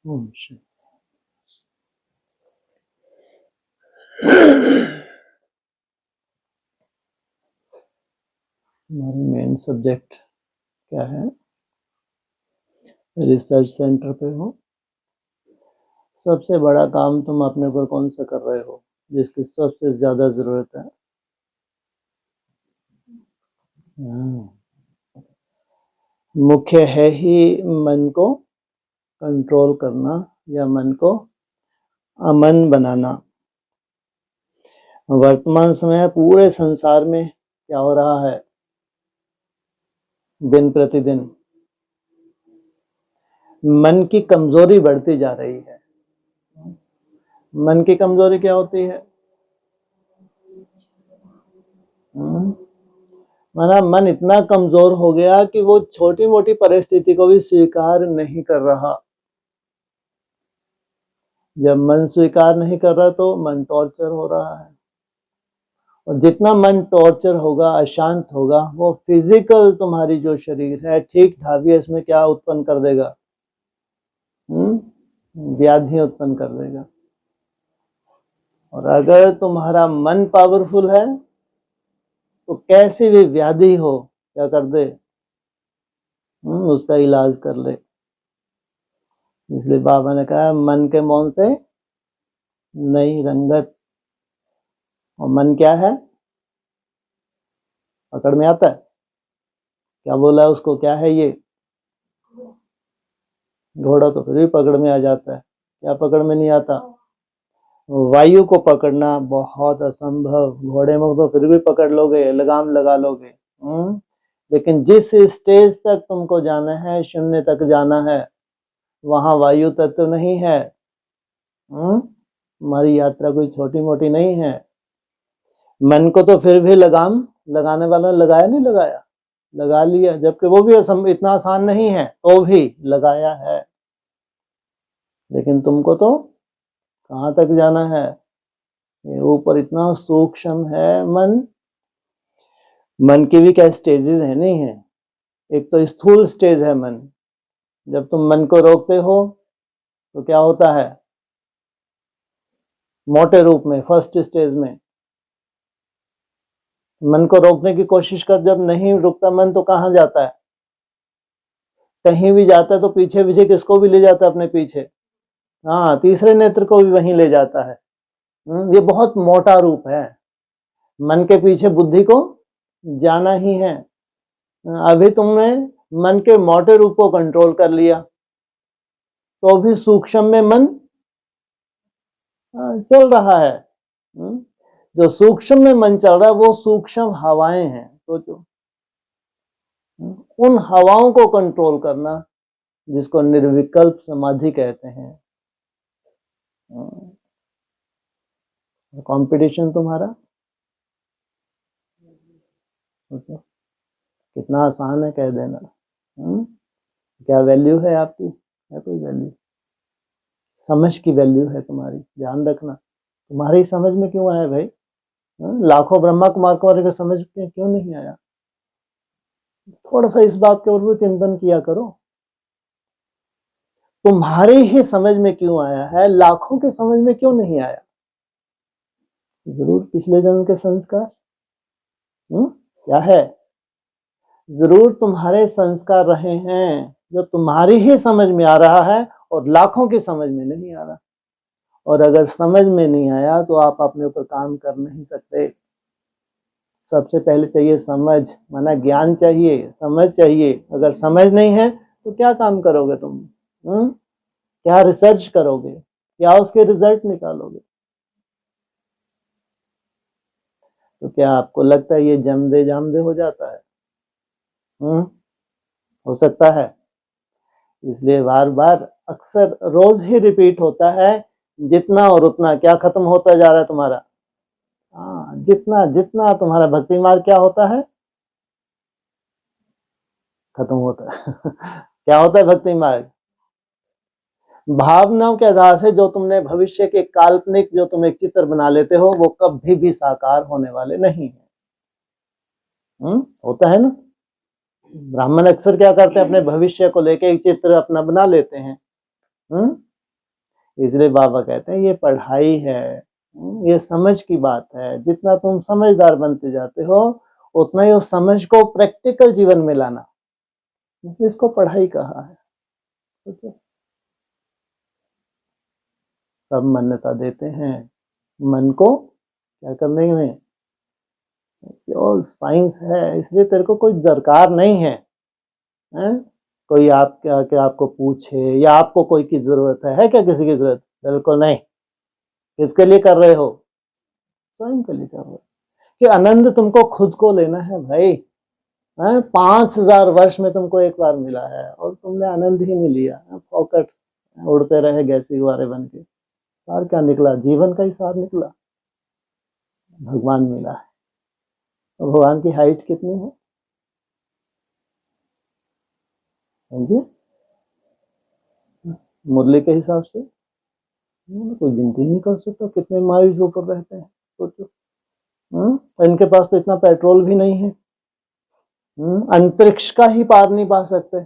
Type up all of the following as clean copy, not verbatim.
ओम श्री। हमारी main subject क्या है? रिसर्च सेंटर पे हो। सबसे बड़ा काम तुम अपने ऊपर कौन सा कर रहे हो जिसकी सबसे ज्यादा जरूरत है? मुख्य है ही मन को कंट्रोल करना या मन को अमन बनाना। वर्तमान समय पूरे संसार में क्या हो रहा है? दिन प्रतिदिन मन की कमजोरी बढ़ती जा रही है। मन की कमजोरी क्या होती है? माना मन इतना कमजोर हो गया कि वो छोटी मोटी परिस्थिति को भी स्वीकार नहीं कर रहा। जब मन स्वीकार नहीं कर रहा तो मन टॉर्चर हो रहा है, और जितना मन टॉर्चर होगा, अशांत होगा, वो फिजिकल तुम्हारी जो शरीर है ठीक ठाक है, इसमें क्या उत्पन्न कर देगा? व्याधि उत्पन्न कर देगा। और अगर तुम्हारा मन पावरफुल है तो कैसी भी व्याधि हो क्या कर दे? उसका इलाज कर ले। इसलिए बाबा ने कहा मन के मौन से नहीं रंगत। और मन क्या है? पकड़ में आता है? क्या बोला उसको? क्या है ये? घोड़ा तो फिर भी पकड़ में आ जाता है। क्या पकड़ में नहीं आता? वायु को पकड़ना बहुत असंभव। घोड़े में तो फिर भी पकड़ लोगे, लगाम लगा लोगे। लेकिन जिस स्टेज तक तुमको जाना है, शून्य तक जाना है, वहां वायु तत्व नहीं है। हमारी यात्रा कोई छोटी मोटी नहीं है। मन को तो फिर भी लगाम लगाने वाला लगाया नहीं लगाया? लगा लिया, जबकि वो भी इतना आसान नहीं है, तो भी लगाया है। लेकिन तुमको तो कहां तक जाना है? ये ऊपर इतना सूक्ष्म है मन। मन की भी क्या स्टेजेस है? नहीं है। एक तो स्थूल स्टेज है मन। जब तुम मन को रोकते हो तो क्या होता है? मोटे रूप में फर्स्ट स्टेज में मन को रोकने की कोशिश कर, जब नहीं रुकता मन तो कहां जाता है? कहीं भी जाता है तो पीछे पीछे किसको भी ले जाता है? अपने पीछे। हाँ, तीसरे नेत्र को भी वहीं ले जाता है। ये बहुत मोटा रूप है। मन के पीछे बुद्धि को जाना ही है। अभी तुमने मन के मोटे रूप को कंट्रोल कर लिया तो भी सूक्ष्म में मन चल रहा है। जो सूक्ष्म में मन चल रहा है वो सूक्ष्म हवाएं हैं। सोचो, उन हवाओं को कंट्रोल करना जिसको निर्विकल्प समाधि कहते हैं। कंपटीशन तुम्हारा सोचो कितना आसान है कह देना। क्या वैल्यू है आपकी? है कोई वैल्यू? समझ की वैल्यू है तुम्हारी। ध्यान रखना, तुम्हारी समझ में क्यों आया भाई? लाखों ब्रह्मा कुमार को समझ में क्यों नहीं आया? थोड़ा सा इस बात के ऊपर चिंतन किया करो। तुम्हारी ही समझ में क्यों आया है, लाखों के समझ में क्यों नहीं आया? जरूर पिछले जन्म के संस्कार। क्या है? जरूर तुम्हारे संस्कार रहे हैं जो तुम्हारी ही समझ में आ रहा है और लाखों की समझ में नहीं आ रहा। और अगर समझ में नहीं आया तो आप अपने ऊपर काम कर नहीं सकते। सबसे पहले चाहिए समझ, माना ज्ञान चाहिए, समझ चाहिए। अगर समझ नहीं है तो क्या काम करोगे तुम? क्या रिसर्च करोगे? क्या उसके रिजल्ट निकालोगे? तो क्या आपको लगता है ये जमदे जामदे हो जाता है? हो सकता है। इसलिए बार बार अक्सर रोज ही रिपीट होता है, जितना और उतना। क्या खत्म होता जा रहा है तुम्हारा? जितना जितना तुम्हारा भक्ति मार्ग क्या होता है? खत्म होता है। क्या होता है भक्ति मार्ग? भावनाओं के आधार से जो तुमने भविष्य के काल्पनिक जो तुम एक चित्र बना लेते हो वो कभी भी साकार होने वाले नहीं है। होता है ना? ब्राह्मण अक्सर क्या करते हैं, अपने भविष्य को लेके एक चित्र अपना बना लेते हैं। इसलिए बाबा कहते हैं ये पढ़ाई है, ये समझ की बात है। जितना तुम समझदार बनते जाते हो उतना ही उस समझ को प्रैक्टिकल जीवन में लाना, इसको पढ़ाई कहा है। ठीक है? सब मान्यता देते हैं मन को क्या करने में, और साइंस है इसलिए तेरे को कोई दरकार नहीं है, हैं? कोई आप क्या क्या आपको पूछे या आपको कोई की जरूरत है क्या किसी की जरूरत? बिल्कुल नहीं। किसके लिए कर रहे हो? स्वयं के लिए कर रहे हो कि आनंद तुमको खुद को लेना है भाई। 5000 वर्ष में तुमको एक बार मिला है और तुमने आनंद ही नहीं लिया, फोकट उड़ते रहे गैसी गुब्बारे बन के। सार क्या निकला? जीवन का ही सार निकला, भगवान मिला है। तो भगवान की हाइट कितनी है? जी मुरली के हिसाब से कोई गिनती नहीं कर सकता कितने माइल्स ऊपर रहते हैं, सोचो। इनके पास तो इतना पेट्रोल भी नहीं है, अंतरिक्ष का ही पार नहीं पा सकते,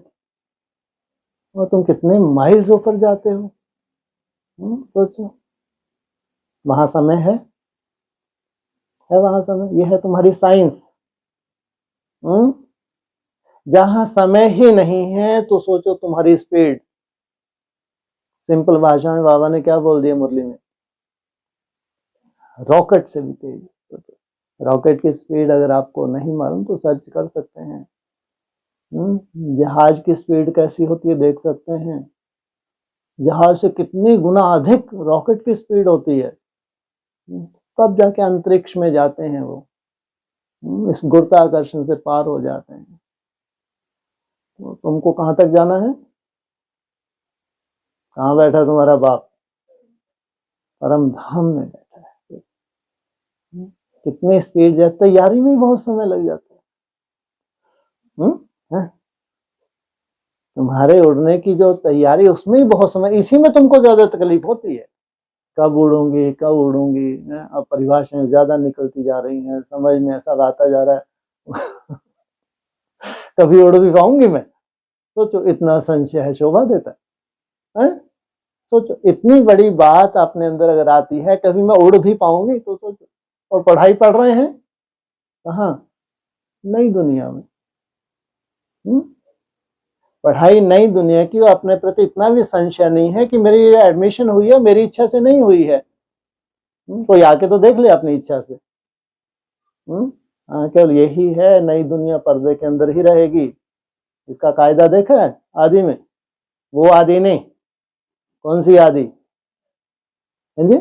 और तुम कितने माइल्स ऊपर जाते हो। सोचो, वहां समय है वहां समय। यह है तुम्हारी साइंस। जहां समय ही नहीं है तो सोचो तुम्हारी स्पीड। सिंपल भाषा में बाबा ने क्या बोल दिया मुरली में? रॉकेट से भी तेज। रॉकेट की स्पीड अगर आपको नहीं मालूम तो सर्च कर सकते हैं। जहाज की स्पीड कैसी होती है देख सकते हैं। जहाज से कितनी गुना अधिक रॉकेट की स्पीड होती है, तब जाके अंतरिक्ष में जाते हैं वो, इस गुरुत्वाकर्षण से पार हो जाते हैं। तो तुमको कहां तक जाना है? कहां बैठा तुम्हारा बाप? परम धाम में बैठा है। कितनी स्पीड है, तैयारी में ही बहुत समय लग जाता है। तुम्हारे उड़ने की जो तैयारी उसमें ही बहुत समय, इसी में तुमको ज्यादा तकलीफ होती है। कब उड़ूंगी कब उड़ूंगी, अब परिभाषाएं ज्यादा निकलती जा रही हैं, समझ में ऐसा आता जा रहा है कभी उड़ भी पाऊंगी मैं? सोचो, इतना संशय है, शोभा देता है? सोचो, इतनी बड़ी बात अपने अंदर अगर आती है, कभी मैं उड़ भी पाऊंगी? तो सोचो। और पढ़ाई पढ़ रहे हैं कहाँ? नई दुनिया में। पढ़ाई नई दुनिया की, अपने प्रति इतना भी संशय नहीं है कि मेरी एडमिशन हुई है मेरी इच्छा से नहीं हुई है। कोई आके तो देख ले अपनी इच्छा से। केवल यही है, नई दुनिया पर्दे के अंदर ही रहेगी। इसका कायदा देखा है आदि में? वो आदि नहीं, कौन सी आदि? जी,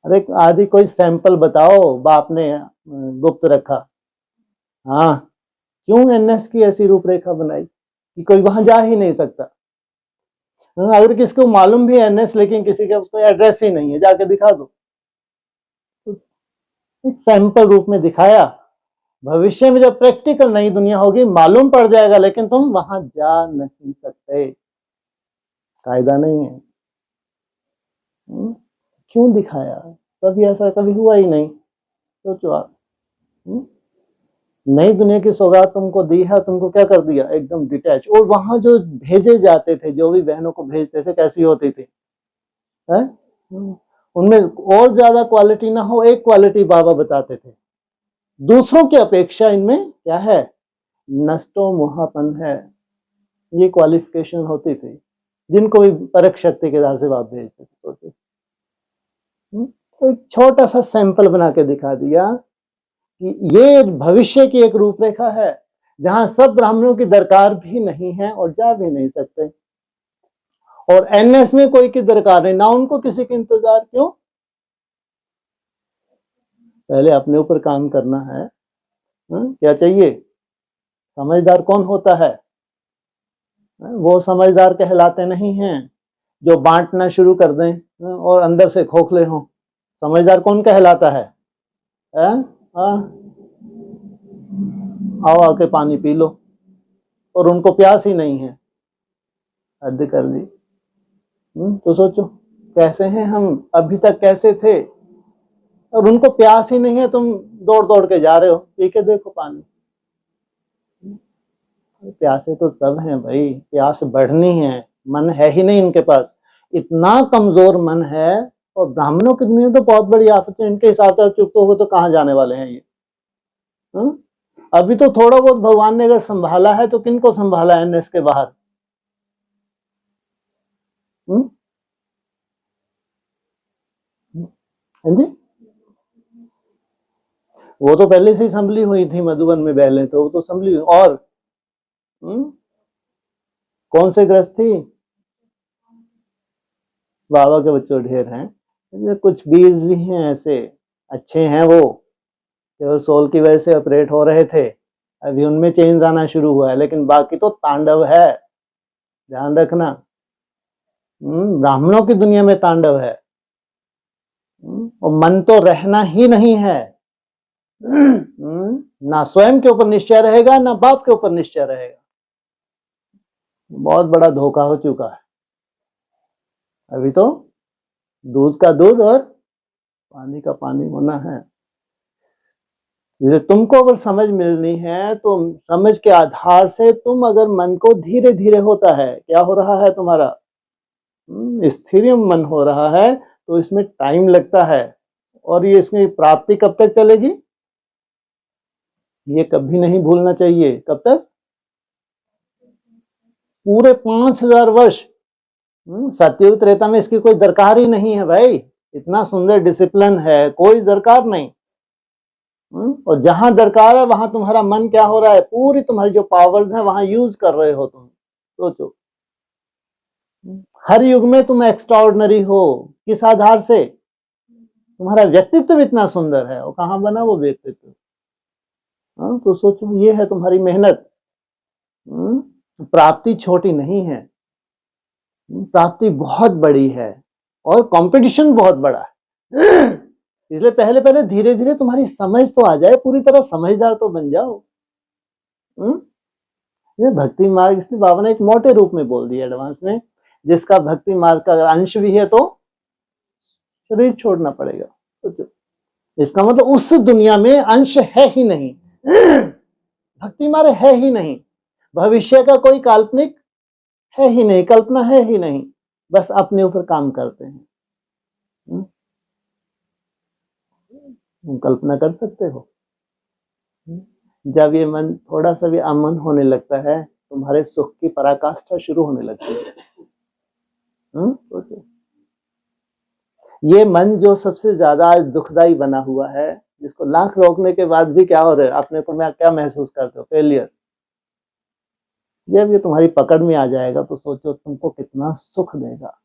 अरे आदि कोई सैंपल बताओ बाप ने गुप्त रखा। हाँ, क्यों एनएस की ऐसी रूपरेखा बनाई कि कोई वहां जा ही नहीं सकता? अगर किसको मालूम भी एनएस, लेकिन किसी के उसको एड्रेस ही नहीं है, जाके दिखा दो। एक सैंपल रूप में दिखाया। भविष्य में जब प्रैक्टिकल नई दुनिया होगी मालूम पड़ जाएगा, लेकिन तुम वहां जा नहीं सकते, कायदा नहीं है। क्यों दिखाया? कभी ऐसा कभी हुआ ही नहीं। सोचो आप, नई दुनिया की सौगात तुमको दी है, तुमको क्या कर दिया? एकदम डिटैच। और वहां जो भेजे जाते थे, जो भी बहनों को भेजते थे, कैसी होती थी? उनमें और ज्यादा क्वालिटी ना हो, एक क्वालिटी बाबा बताते थे, दूसरों की अपेक्षा इनमें क्या है? नष्टो मोहापन है। ये क्वालिफिकेशन होती थी, जिनको भी परख शक्ति के आधार से बाप भेजते थे। तो एक छोटा सा सैंपल बना के दिखा दिया कि ये भविष्य की एक रूपरेखा है, जहां सब ब्राह्मणों की दरकार भी नहीं है और जा भी नहीं सकते, और एनएस में कोई की दरकार नहीं, ना उनको किसी के इंतजार। क्यों? पहले अपने ऊपर काम करना है। क्या चाहिए? समझदार कौन होता है? वो समझदार कहलाते नहीं हैं जो बांटना शुरू कर दें और अंदर से खोखले हों। समझदार कौन कहलाता है? आओ आके पानी पी लो, और उनको प्यास ही नहीं है, हद कर दी। तो सोचो कैसे हैं हम, अभी तक कैसे थे, और उनको प्यास ही नहीं है, तुम दौड़ दौड़ के जा रहे हो, पी के देखो पानी। प्यासे तो सब हैं भाई, प्यास बढ़नी है, मन है ही नहीं इनके पास, इतना कमजोर मन है। और ब्राह्मणों की दुनिया तो बहुत बड़ी आफत है, इनके हिसाब से चुप हो तो कहाँ जाने वाले हैं ये। अभी तो थोड़ा बहुत भगवान ने अगर संभाला है तो किनको संभाला है एनएस के बाहर? हाँ जी, वो तो पहले से ही संभली हुई थी मधुबन में बहलें, तो वो तो संभली हुई। और कौन से ग्रस्त थी? बाबा के बच्चों ढेर हैं, कुछ बीज भी हैं ऐसे अच्छे हैं, वो केवल सोल की वजह से ऑपरेट हो रहे थे, अभी उनमें चेंज आना शुरू हुआ है, लेकिन बाकी तो तांडव है, ध्यान रखना। ब्राह्मणों की दुनिया में तांडव है। और मन तो रहना ही नहीं है। ना स्वयं के ऊपर निश्चय रहेगा, ना बाप के ऊपर निश्चय रहेगा। बहुत बड़ा धोखा हो चुका है। अभी तो दूध का दूध और पानी का पानी होना है। तुमको अगर समझ मिलनी है तो समझ के आधार से तुम अगर मन को धीरे धीरे होता है, क्या हो रहा है तुम्हारा? स्थिर मन हो रहा है, तो इसमें टाइम लगता है। और ये इसमें प्राप्ति कब तक चलेगी? ये कभी नहीं भूलना चाहिए। कब तक? पूरे 5000 वर्ष। सतयुग त्रेता में इसकी कोई दरकार ही नहीं है भाई, इतना सुंदर डिसिप्लिन है, कोई दरकार नहीं। और जहां दरकार है वहां तुम्हारा मन क्या हो रहा है? पूरी तुम्हारी जो पावर्स है वहां यूज कर रहे हो तुम। सोचो, हर युग में तुम एक्स्ट्राऑर्डिनरी हो। किस आधार से? तुम्हारा व्यक्तित्व इतना सुंदर है, और कहां बना वो व्यक्तित्व? तो सोचो, ये है तुम्हारी मेहनत। प्राप्ति छोटी नहीं है, प्राप्ति बहुत बड़ी है, और कंपटीशन बहुत बड़ा है। इसलिए पहले पहले धीरे धीरे तुम्हारी समझ तो आ जाए, पूरी तरह समझदार तो बन जाओ। ये भक्ति मार्ग, इसलिए बाबा ने एक मोटे रूप में बोल दिया एडवांस में, जिसका भक्ति मार्ग का अगर अंश भी है तो शरीर छोड़ना पड़ेगा। तो इसका मतलब उस दुनिया में अंश है ही नहीं, भक्ति मार्ग है ही नहीं, भविष्य का कोई काल्पनिक है ही नहीं, कल्पना है ही नहीं, बस अपने ऊपर काम करते हैं। कल्पना कर सकते हो? जब ये मन थोड़ा सा भी अमन होने लगता है, तुम्हारे सुख की पराकाष्ठा शुरू होने लगती है। ये मन जो सबसे ज्यादा दुखदाई बना हुआ है, जिसको लाख रोकने के बाद भी क्या हो रहा है, अपने को मैं क्या महसूस करते हो? फेलियर। जब ये तुम्हारी पकड़ में आ जाएगा तो सोचो तुमको कितना सुख देगा।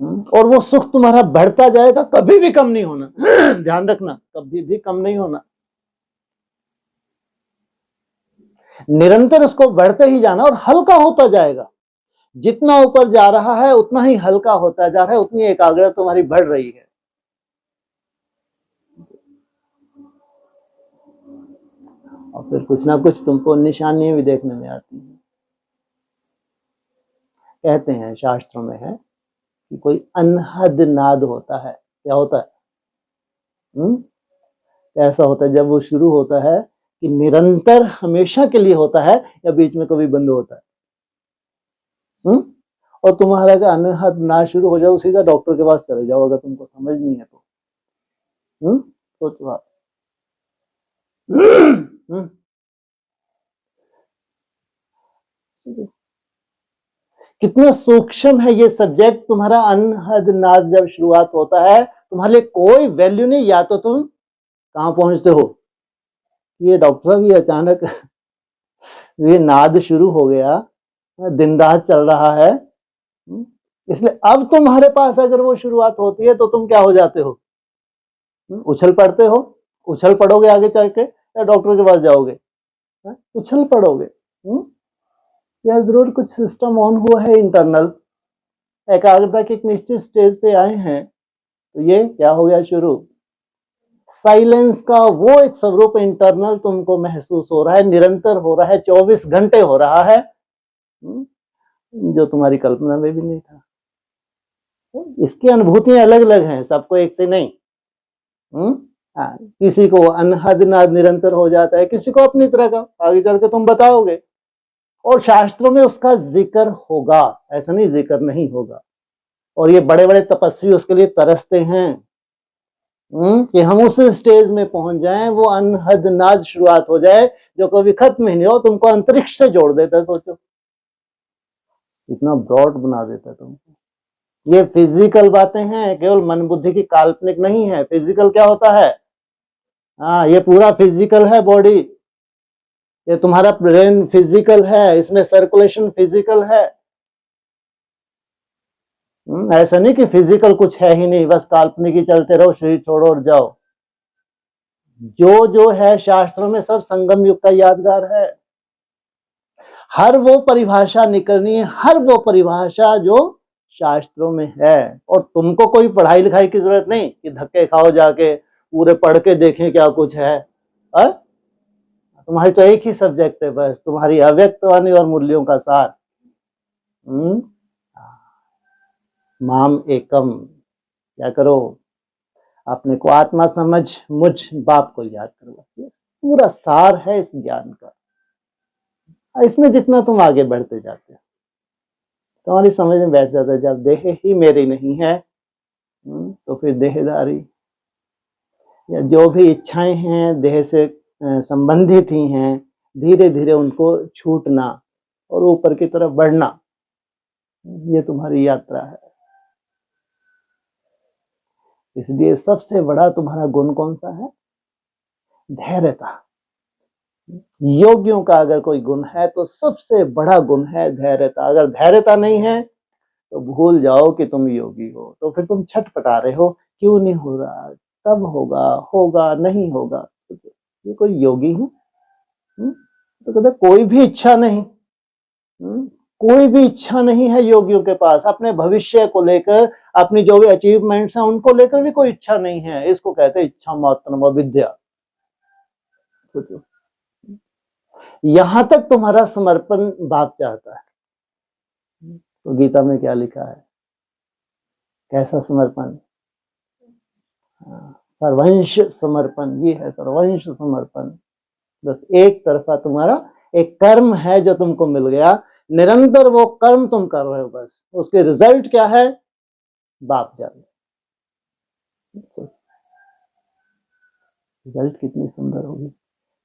और वो सुख तुम्हारा बढ़ता जाएगा, कभी भी कम नहीं होना। ध्यान रखना, कभी भी कम नहीं होना, निरंतर उसको बढ़ते ही जाना, और हल्का होता जाएगा। जितना ऊपर जा रहा है उतना ही हल्का होता जा रहा है, उतनी एकाग्रता तुम्हारी बढ़ रही है। और फिर कुछ ना कुछ तुमको निशानियां भी देखने में आती हैं। कहते हैं शास्त्रों में है कि कोई अनहद नाद होता है। क्या होता है? ऐसा होता है जब वो शुरू होता है कि निरंतर हमेशा के लिए होता है, या बीच में कभी बंद होता है। और तुम्हारा का अनहद नाद शुरू हो जाओ, सीधा डॉक्टर के पास चले जाओ, अगर तुमको समझ नहीं है तो। सोचो आप। कितना सूक्ष्म है ये सब्जेक्ट। तुम्हारा अनहद नाद जब शुरुआत होता है, तुम्हारे लिए कोई वैल्यू नहीं, या तो तुम कहां पहुंचते हो? ये डॉक्टर साहब, ये अचानक ये नाद शुरू हो गया, दिन रात चल रहा है, इसलिए अब तुम्हारे पास अगर वो शुरुआत होती है तो तुम क्या हो जाते हो? उछल पड़ते हो। उछल पड़ोगे आगे चल के, या डॉक्टर के पास जाओगे? उछल पड़ोगे। या जरूर कुछ सिस्टम ऑन हुआ है इंटरनल, एकाग्रता के एक निश्चित स्टेज पे आए हैं, तो ये क्या हो गया शुरू? साइलेंस का वो एक स्वरूप इंटरनल तुमको महसूस हो रहा है, निरंतर हो रहा है, 24 घंटे हो रहा है, जो तुम्हारी कल्पना में भी नहीं था। इसकी अनुभूतियां अलग अलग हैं, सबको एक से नहीं। किसी को अनहद नाद निरंतर हो जाता है, किसी को अपनी तरह का, आगे चल के तुम बताओगे। और शास्त्रों में उसका जिक्र होगा, ऐसा नहीं जिक्र नहीं होगा। और ये बड़े बड़े तपस्वी उसके लिए तरसते हैं कि हम उस स्टेज में पहुंच जाएं, वो अनहद नाद शुरुआत हो जाए जो कभी खत्म ही नहीं हो, तुमको अंतरिक्ष से जोड़ देता है। सोचो इतना ब्रॉड बना देता है तुमको। ये फिजिकल बातें हैं, केवल मन बुद्धि की काल्पनिक नहीं है। फिजिकल क्या होता है? हाँ, ये पूरा फिजिकल है बॉडी, ये तुम्हारा ब्रेन फिजिकल है, इसमें सर्कुलेशन फिजिकल है। ऐसा नहीं कि फिजिकल कुछ है ही नहीं, बस काल्पनिक ही चलते रहो, शरीर छोड़ो और जाओ। जो है शास्त्रों में सब संगम युग का यादगार है। हर वो परिभाषा निकलनी है, हर वो परिभाषा जो शास्त्रों में है। और तुमको कोई पढ़ाई लिखाई की जरूरत नहीं कि धक्के खाओ जाके, पूरे पढ़ के देखें क्या कुछ है। तुम्हारी तो एक ही सब्जेक्ट है बस, तुम्हारी अव्यक्त वाणी और मूल्यों का सार। माम एकम, क्या करो? अपने को आत्मा समझ, मुझ बाप को याद करो। पूरा सार है इस ज्ञान का। इसमें जितना तुम आगे बढ़ते जाते हो तुम्हारी समझ में बैठ जाता है। जब देह ही मेरी नहीं है तो फिर देहदारी या जो भी इच्छाएं हैं देह से संबंधित ही हैं, धीरे धीरे उनको छूटना और ऊपर की तरफ बढ़ना, ये तुम्हारी यात्रा है। इसलिए सबसे बड़ा तुम्हारा गुण कौन सा है? धैर्यता। योगियों का अगर कोई गुण है तो सबसे बड़ा गुण है धैर्यता। अगर धैर्यता नहीं है तो भूल जाओ कि तुम योगी हो। तो फिर तुम छटपटा रहे हो, क्यों नहीं हो रहा, कब होगा, होगा नहीं होगा। ये कोई योगी है? तो कहते कोई भी इच्छा नहीं, कोई भी इच्छा नहीं है योगियों के पास। अपने भविष्य को लेकर, अपनी जो भी अचीवमेंट्स हैं उनको लेकर भी कोई इच्छा नहीं है। इसको कहते हैं इच्छा मात्रम अविद्या। यहां तक तुम्हारा समर्पण बाप चाहता है। तो गीता में क्या लिखा है? कैसा समर्पण? सर्वंश समर्पण। ये है सर्वंश समर्पण। बस एक तरफा तुम्हारा एक कर्म है जो तुमको मिल गया, निरंतर वो कर्म तुम कर रहे हो, बस उसके रिजल्ट क्या है बाप जाने। रिजल्ट कितनी सुंदर होगी।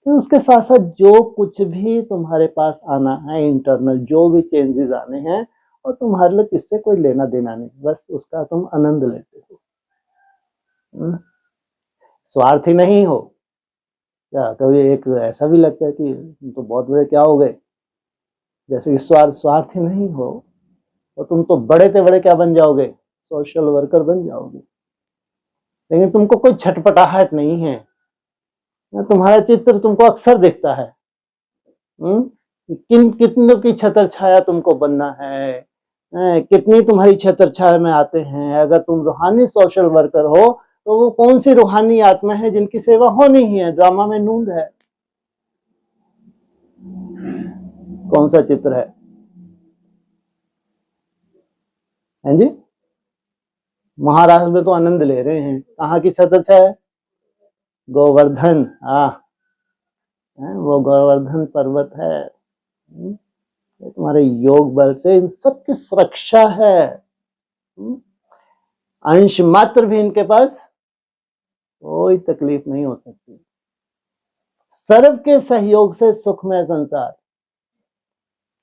तो उसके साथ साथ जो कुछ भी तुम्हारे पास आना है इंटरनल, जो भी चेंजेस आने हैं, और तुम्हारे लिए किससे कोई लेना देना नहीं, बस उसका तुम आनंद लेते हो। स्वार्थी नहीं हो। क्या कभी एक ऐसा भी लगता है कि तुम तो बहुत बड़े क्या हो गए, जैसे कि स्वार्थी नहीं हो तो तुम तो बड़े से बड़े क्या बन जाओगे, सोशल वर्कर बन जाओगे। लेकिन तुमको कोई छटपटाहट नहीं है। तुम्हारा चित्र तुमको अक्सर दिखता है कितनों की छतर छाया तुमको बनना है, कितनी तुम्हारी छतर छाया में आते हैं। अगर तुम रूहानी सोशल वर्कर हो तो वो कौन सी रूहानी आत्मा है जिनकी सेवा होनी ही है? ड्रामा में नूंद है। कौन सा चित्र है? हैं जी? महाराष्ट्र में तो आनंद ले रहे हैं। कहाँ की छतर छाया? गोवर्धन। वो गोवर्धन पर्वत है। तुम्हारे योग बल से इन सब की सुरक्षा है। अंश मात्र भी इनके पास कोई तकलीफ नहीं हो सकती। सर्व के सहयोग से सुखमय संसार।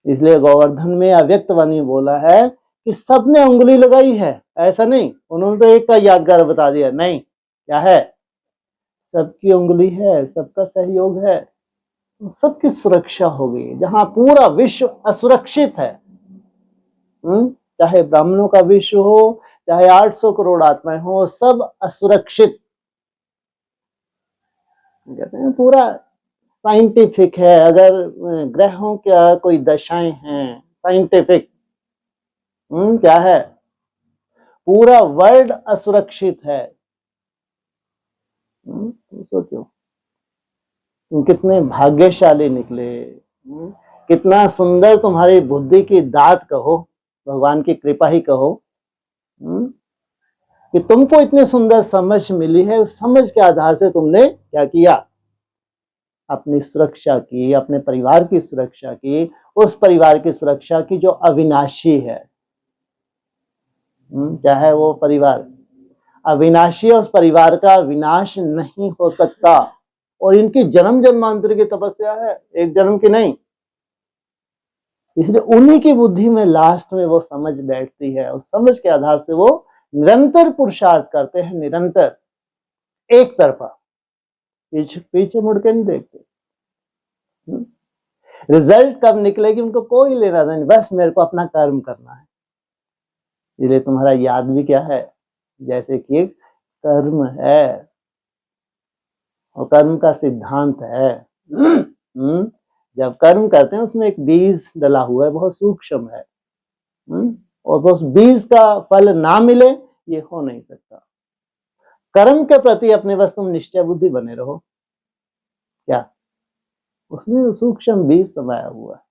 इसलिए गोवर्धन में अव्यक्त वाणी बोला है कि सबने उंगली लगाई है, ऐसा नहीं उन्होंने तो एक का यादगार बता दिया, नहीं, क्या है? सबकी उंगली है, सबका सहयोग है, सबकी सुरक्षा होगी। जहां पूरा विश्व असुरक्षित है, चाहे ब्राह्मणों का विश्व हो, चाहे 800 करोड़ आत्माएं हो, सब असुरक्षित। कहते हैं पूरा साइंटिफिक है। अगर ग्रहों क्या कोई दशाएं हैं, साइंटिफिक क्या है? पूरा वर्ल्ड असुरक्षित है। तो सोचो तुम कितने भाग्यशाली निकले। कितना सुंदर तुम्हारी बुद्धि की दात कहो, भगवान की कृपा ही कहो कि तुमको इतनी सुंदर समझ मिली है। उस समझ के आधार से तुमने क्या किया? अपनी सुरक्षा की, अपने परिवार की सुरक्षा की, उस परिवार की सुरक्षा की जो अविनाशी है। क्या है वो परिवार? अविनाशी है, उस परिवार का विनाश नहीं हो सकता। और इनकी जन्म जन्मांतर की तपस्या है, एक जन्म की नहीं। इसलिए उन्हीं की बुद्धि में लास्ट में वो समझ बैठती है, उस समझ के आधार से वो निरंतर पुरुषार्थ करते हैं, निरंतर एक तरफा, पीछे मुड़ के नहीं देखते। रिजल्ट कब निकलेगी उनको कोई लेना नहीं, बस मेरे को अपना कर्म करना है। इसलिए तुम्हारा याद भी क्या है? जैसे कि एक कर्म है, और कर्म का सिद्धांत है। जब कर्म करते हैं उसमें एक बीज डला हुआ है, बहुत सूक्ष्म है। और उस बीज का फल ना मिले ये हो नहीं सकता। कर्म के प्रति अपने बस तुम निश्चय बुद्धि बने रहो, क्या उसमें सूक्ष्म बीज समाया हुआ है,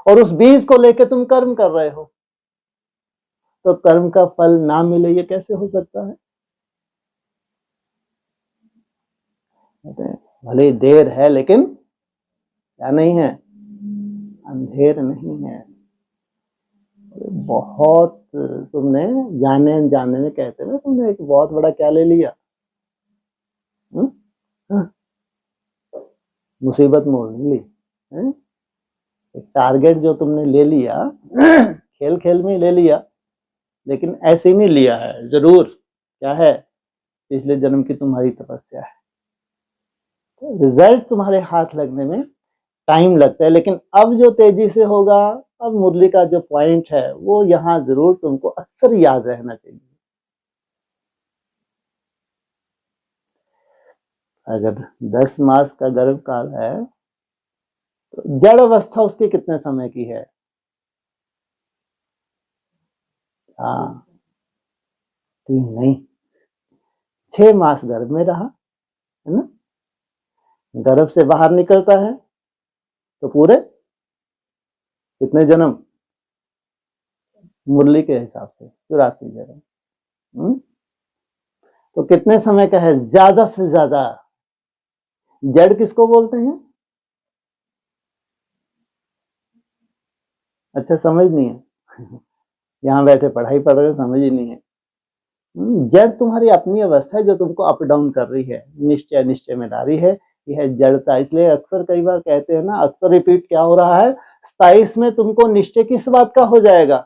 और उस बीज को लेकर तुम कर्म कर रहे हो, तो कर्म का फल ना मिले ये कैसे हो सकता है? भले देर है लेकिन क्या नहीं है? अंधेर नहीं है। बहुत तुमने जाने अनजाने में कहते ना, तुमने एक बहुत बड़ा क्या ले लिया, मुसीबत मोल ली। एक टारगेट जो तुमने ले लिया, खेल खेल में ले लिया, लेकिन ऐसे नहीं लिया है, जरूर क्या है, पिछले जन्म की तुम्हारी तपस्या है। तो रिजल्ट तुम्हारे हाथ लगने में टाइम लगता है, लेकिन अब जो तेजी से होगा, अब मुरली का जो पॉइंट है वो यहाँ जरूर तुमको अक्सर याद रहना चाहिए। अगर 10 मास का गर्भकाल है तो जड़ अवस्था उसकी कितने समय की है? हाँ, 3 नहीं, 6 मास गर्भ में रहा है ना। गर्भ से बाहर निकलता है तो पूरे कितने जन्म? मुरली के हिसाब से 84 जन्म। तो कितने समय का है ज्यादा से ज्यादा? जड़ किसको बोलते हैं? अच्छा, समझ नहीं है। यहाँ बैठे पढ़ाई पढ़ रहे, समझ ही नहीं है। जड़ तुम्हारी अपनी अवस्था है जो तुमको अप डाउन कर रही है, निश्चय निश्चय में ला रही है, यह जड़ता। इसलिए अक्सर कई बार कहते हैं ना, अक्सर रिपीट क्या हो रहा है, 27 में तुमको निश्चय किस बात का हो जाएगा?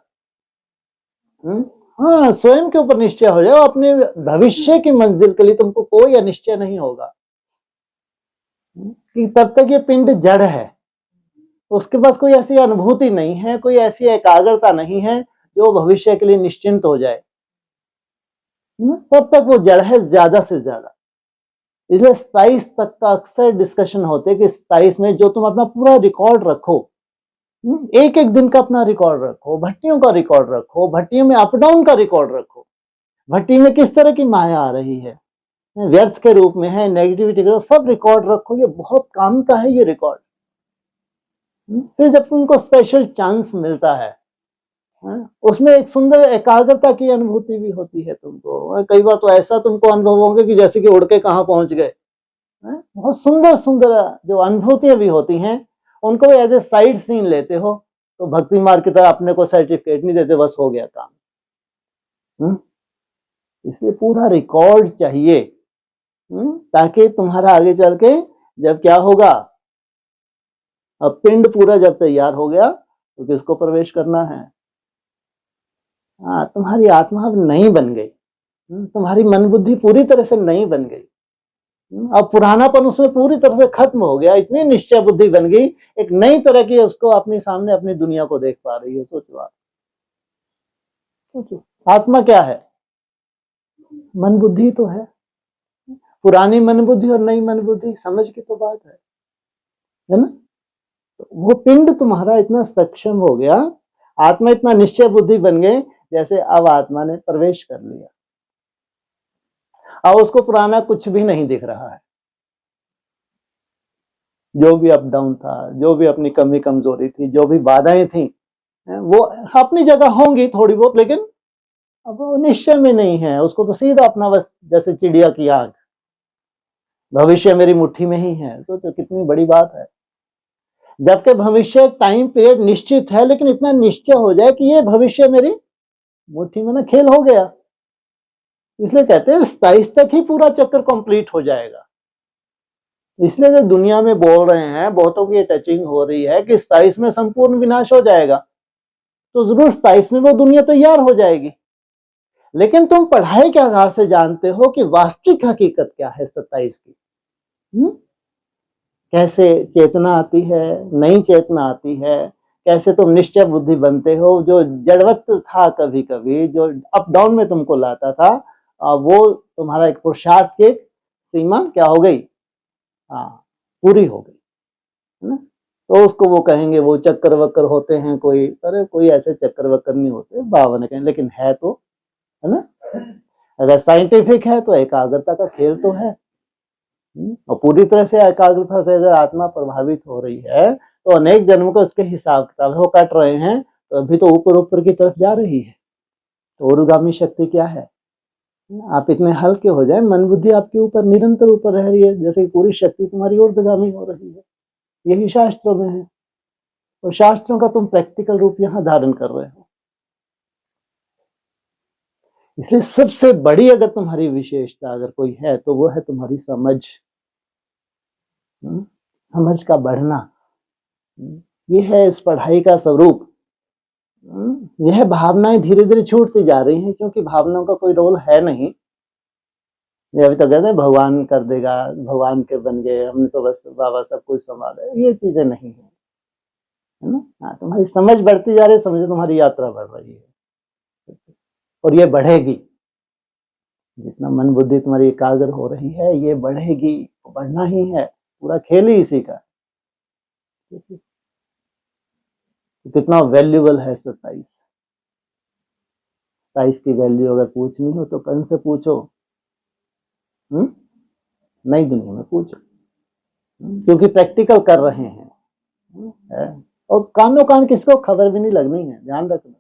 हाँ, स्वयं के ऊपर निश्चय हो जाएगा, अपने भविष्य की मंजिल के लिए तुमको कोई अनिश्चय नहीं होगा। कि तब तक ये पिंड जड़ है, उसके पास कोई ऐसी अनुभूति नहीं है, कोई ऐसी एकाग्रता नहीं है जो भविष्य के लिए निश्चिंत हो जाए। तब तक वो जड़ है ज्यादा से ज्यादा। इसलिए 27 तक का अक्सर डिस्कशन होते कि 27 में जो तुम अपना पूरा रिकॉर्ड रखो, एक एक दिन का अपना रिकॉर्ड रखो, भट्टियों का रिकॉर्ड रखो, भट्टियों में अप डाउन का रिकॉर्ड रखो, भट्टी में किस तरह की माया आ रही है, व्यर्थ के रूप में है, नेगेटिविटी के रूप, सब रिकॉर्ड रखो। ये बहुत काम का है ये रिकॉर्ड। फिर जब तुमको स्पेशल चांस मिलता है, उसमें एक सुंदर एकाग्रता की अनुभूति भी होती है तुमको। कई बार तो ऐसा तुमको अनुभव होंगे कि जैसे कि उड़ के कहाँ पहुंच गए। बहुत सुंदर सुंदर जो अनुभूतियां भी होती हैं, उनको एज ए साइड सीन लेते हो, तो भक्ति मार्ग की तरह अपने को सर्टिफिकेट नहीं देते, बस हो गया काम। इसलिए पूरा रिकॉर्ड चाहिए, ताकि तुम्हारा आगे चल के जब क्या होगा, अब पिंड पूरा जब तैयार हो गया तो किसको प्रवेश करना है? हाँ, तुम्हारी आत्मा अब नहीं बन गई, तुम्हारी मन बुद्धि पूरी तरह से नहीं बन गई। अब पुरानापन उसमें पूरी तरह से खत्म हो गया, इतनी निश्चय बुद्धि बन गई, एक नई तरह की उसको अपने सामने अपनी दुनिया को देख पा रही है। सोचो आप, सोचो आत्मा क्या है? मन बुद्धि तो है। पुरानी मन बुद्धि और नई मन बुद्धि, समझ की तो बात है ना। तो वो पिंड तुम्हारा इतना सक्षम हो गया, आत्मा इतना निश्चय बुद्धि बन गए, जैसे अब आत्मा ने प्रवेश कर लिया, अब उसको पुराना कुछ भी नहीं दिख रहा है। जो भी अप डाउन था, जो भी अपनी कमी कमजोरी थी, जो भी बाधाएं थी, वो अपनी जगह होंगी थोड़ी बहुत, लेकिन अब वो निश्चय में नहीं है। उसको तो सीधा अपना बस जैसे चिड़िया की आंख, भविष्य मेरी मुट्ठी में ही है। तो कितनी बड़ी बात है। जबकि भविष्य टाइम पीरियड निश्चित है, लेकिन इतना निश्चय हो जाए कि ये भविष्य मेरी मुट्ठी में ना खेल हो गया। इसलिए कहते हैं 27 तक ही पूरा चक्कर कंप्लीट हो जाएगा। इसलिए जो दुनिया में बोल रहे हैं, बहुतों की टचिंग हो रही है कि 27 में संपूर्ण विनाश हो जाएगा, तो जरूर 27 में वो दुनिया तैयार हो जाएगी। लेकिन तुम पढ़ाई के आधार से जानते हो कि वास्तविक हकीकत क्या है 27 की। कैसे चेतना आती है, नई चेतना आती है, कैसे तुम निश्चय बुद्धि बनते हो। जो जड़वत था कभी कभी, जो अप डाउन में तुमको लाता था, वो तुम्हारा एक पुरुषार्थ की सीमा क्या हो गई, पूरी हो गई, है ना। तो उसको वो कहेंगे वो चक्कर वक्कर होते हैं कोई, अरे कोई ऐसे चक्कर वक्कर नहीं होते, बाबा ने कहें, लेकिन है तो, है ना। अगर साइंटिफिक है तो एकाग्रता का खेल तो है। और पूरी तरह से एकाग्रता से अगर आत्मा प्रभावित हो रही है तो अनेक जन्म को उसके हिसाब किताब वो कट रहे हैं, तो अभी तो ऊपर ऊपर की तरफ जा रही है। तो ऊर्ध्वगामी शक्ति क्या है, आप इतने हल्के हो जाए, मन बुद्धि आपके ऊपर निरंतर ऊपर रह रही है, जैसे कि पूरी शक्ति तुम्हारी ऊर्ध्वगामी हो रही है। यही शास्त्रों में है, और शास्त्रों का तुम प्रैक्टिकल रूप यहाँ धारण कर रहे हो। इसलिए सबसे बड़ी अगर तुम्हारी विशेषता अगर कोई है तो वो है तुम्हारी समझ, समझ का बढ़ना। ये है इस पढ़ाई का स्वरूप। यह भावनाएं धीरे धीरे छूटती जा रही हैं, क्योंकि भावनाओं का कोई रोल है नहीं। ये अभी तो कहते हैं भगवान कर देगा, भगवान के बन गए, हमने तो बस बाबा सब कुछ संभाला, ये चीजें नहीं है, है ना। हाँ, तुम्हारी समझ बढ़ती जा रही है, समझो तुम्हारी यात्रा बढ़ रही है, और ये बढ़ेगी। जितना मन बुद्धि तुम्हारी एकाग्र हो रही है, ये बढ़ेगी, बढ़ना ही है, पूरा खेल ही इसी का। कितना वैल्यूबल है 27। 27 की वैल्यू अगर पूछनी हो तो कौन से पूछो, नई दुनिया में पूछो, क्योंकि प्रैक्टिकल कर रहे हैं। और कानों कान किसको खबर भी नहीं लगनी है, ध्यान रखना,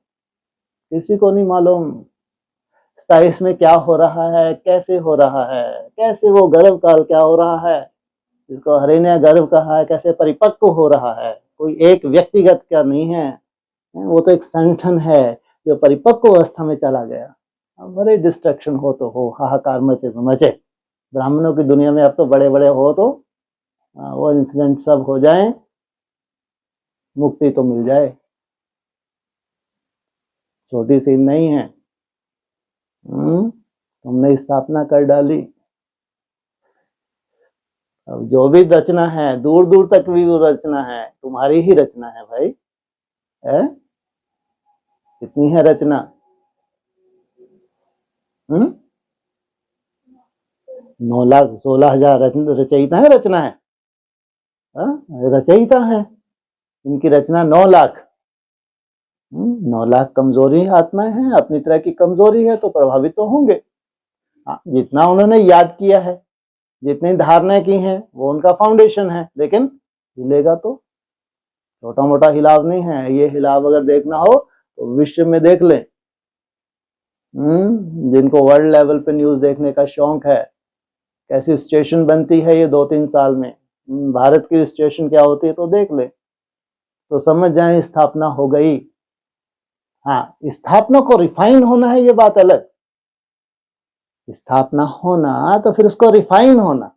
किसी को नहीं मालूम 27 में क्या हो रहा है, कैसे हो रहा है, कैसे वो गर्भ काल क्या हो रहा है, जिसको हरि ने गर्भ कहा है, कैसे परिपक्व हो रहा है। कोई एक व्यक्तिगत क्या नहीं है, वो तो एक संगठन है जो परिपक्व अवस्था में चला गया। अब बड़े डिस्ट्रक्शन हो तो हो, हाहाकार मचे तो मचे। ब्राह्मणों की दुनिया में अब तो बड़े बड़े हो तो वो इंसिडेंट सब हो जाए, मुक्ति तो मिल जाए, छोटी सी नहीं है। तुमने स्थापना कर डाली, अब जो भी रचना है दूर दूर तक भी वो रचना है, तुम्हारी ही रचना है भाई, है कितनी है रचना। 9,16,000 रचयिता है, रचना है, रचयिता है, इनकी रचना 9 लाख। 9 लाख कमजोरी आत्माएं हैं, अपनी तरह की कमजोरी है तो प्रभावित तो होंगे। जितना उन्होंने याद किया है, जितनी धारणाएं की हैं, वो उनका फाउंडेशन है, लेकिन हिलेगा तो, छोटा मोटा हिलाव नहीं है। ये हिलाव अगर देखना हो तो विश्व में देख लें। जिनको वर्ल्ड लेवल पे न्यूज देखने का शौक है, कैसी सिचुएशन बनती है ये 2-3 साल में, भारत की सिचुएशन क्या होती है तो देख ले, तो समझ जाए स्थापना हो गई। हाँ, स्थापना को रिफाइन होना है, ये बात अलग। स्थापना होना तो फिर उसको रिफाइन होना।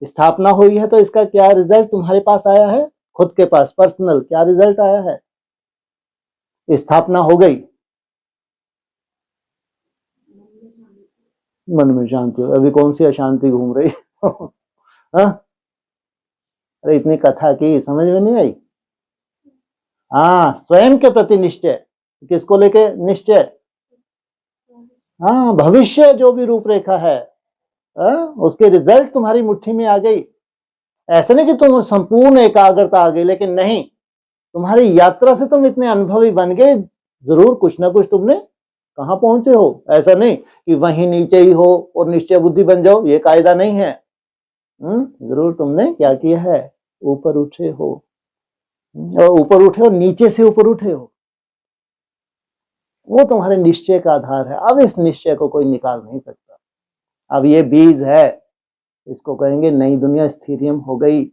स्थापना हुई है तो इसका क्या रिजल्ट तुम्हारे पास आया है, खुद के पास पर्सनल क्या रिजल्ट आया है, स्थापना हो गई, मन में शांति हो। अभी कौन सी अशांति घूम रही हाँ, अरे इतनी कथा की समझ में नहीं आई। हाँ, स्वयं के प्रति निश्चय, किसको लेके निश्चय, हाँ भविष्य जो भी रूपरेखा है, उसके रिजल्ट तुम्हारी मुट्ठी में आ गई। ऐसे नहीं कि तुम संपूर्ण एकाग्रता आ गई, लेकिन नहीं, तुम्हारी यात्रा से तुम इतने अनुभवी बन गए, जरूर कुछ ना कुछ तुमने कहां पहुंचे हो। ऐसा नहीं कि वहीं नीचे ही हो और निश्चय बुद्धि बन जाओ, ये कायदा नहीं है। जरूर तुमने क्या किया है, ऊपर उठे हो, और ऊपर उठे हो, नीचे से ऊपर उठे हो, वो तुम्हारे निश्चय का आधार है। अब इस निश्चय को कोई निकाल नहीं सकता। अब ये बीज है, इसको कहेंगे नई दुनिया स्थिरियम हो गई।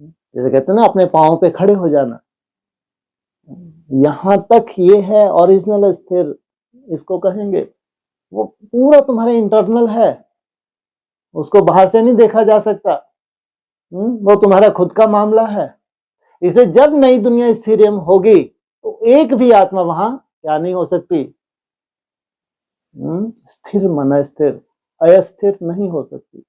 जैसे कहते हैं ना अपने पाँव पे खड़े हो जाना, यहां तक ये है ओरिजिनल स्थिर, इसको कहेंगे। वो पूरा तुम्हारे इंटरनल है, उसको बाहर से नहीं देखा जा सकता। वो तुम्हारा खुद का मामला है। इसलिए जब नई दुनिया स्थिरियम होगी तो एक भी आत्मा वहां क्या नहीं हो सकती, स्थिर मन स्थिर, अस्थिर नहीं हो सकती,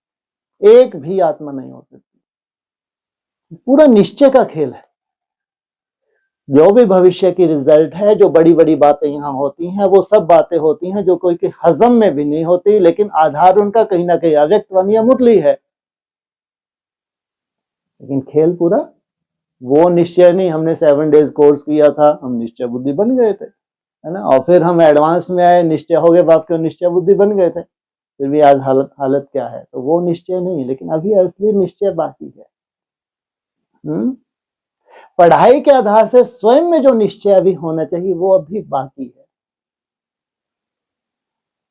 एक भी आत्मा नहीं हो सकती। पूरा निश्चय का खेल है। जो भी भविष्य की रिजल्ट है, जो बड़ी बड़ी बातें यहाँ होती हैं, वो सब बातें होती हैं जो कोई के हजम में भी नहीं होती, लेकिन आधार उनका कहीं ना कहीं अव्यक्त या मुरली है। लेकिन खेल पूरा वो निश्चय नहीं। हमने 7 डेज कोर्स किया था, हम निश्चय बुद्धि बन गए थे, है ना, और फिर हम एडवांस में आए, निश्चय हो गए, बाप के निश्चय बुद्धि बन गए थे। फिर भी आज हालत क्या है, तो वो निश्चय नहीं, लेकिन अभी असली निश्चय बाकी है। पढ़ाई के आधार से स्वयं में जो निश्चय अभी होना चाहिए वो अभी बाकी है।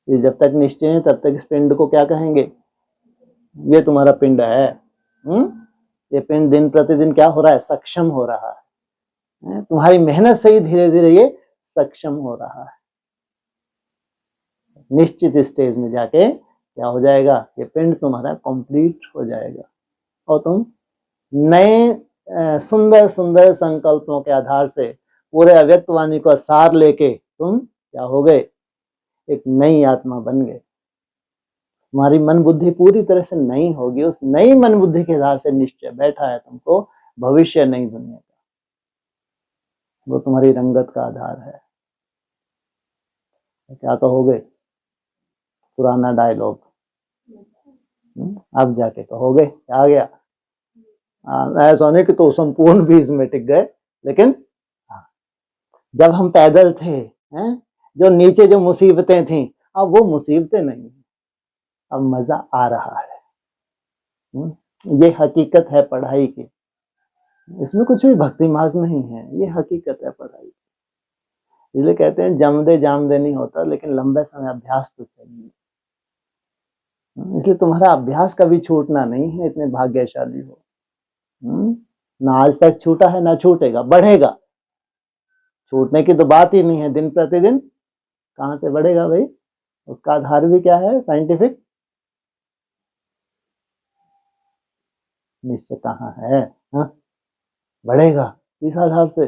ये जब तक निश्चय है तब तक इस पिंड को क्या कहेंगे, ये तुम्हारा पिंड है। ये पिंड दिन प्रतिदिन क्या हो रहा है, सक्षम हो रहा है। तुम्हारी मेहनत से ही धीरे धीरे ये सक्षम हो रहा है। निश्चित स्टेज में जाके क्या हो जाएगा, ये पिंड तुम्हारा कंप्लीट हो जाएगा और तुम नए सुंदर सुंदर संकल्पों के आधार से पूरे अव्यक्त वाणी का सार लेके तुम क्या हो गए, एक नई आत्मा बन गए। तुम्हारी मन बुद्धि पूरी तरह से नई होगी, उस नई मन बुद्धि के आधार से निश्चय बैठा है तुमको भविष्य नई दुनिया का, वो तुम्हारी रंगत का आधार है। क्या कहोगे, पुराना डायलॉग अब जाके कहोगे, आ गया। ऐसा नहीं कि तो संपूर्ण बीज में टिक गए, लेकिन जब हम पैदल थे, हैं, जो नीचे जो मुसीबतें थी, अब वो मुसीबतें नहीं, अब मजा आ रहा है। ये हकीकत है पढ़ाई की, इसमें कुछ भी भक्ति मार्ग नहीं है, ये हकीकत है पढ़ाई। इसलिए कहते हैं जम दे जाम दे नहीं होता, लेकिन लंबे समय अभ्यास तो चाहिए। इसलिए तुम्हारा अभ्यास कभी छूटना नहीं है, इतने भाग्यशाली हो। ना आज तक छूटा है, ना छूटेगा, बढ़ेगा। छूटने की तो बात ही नहीं है, दिन प्रतिदिन कहां से बढ़ेगा भाई, उसका आधार भी क्या है, साइंटिफिक निश्चय कहाँ है। बढ़ेगा इस आधार से,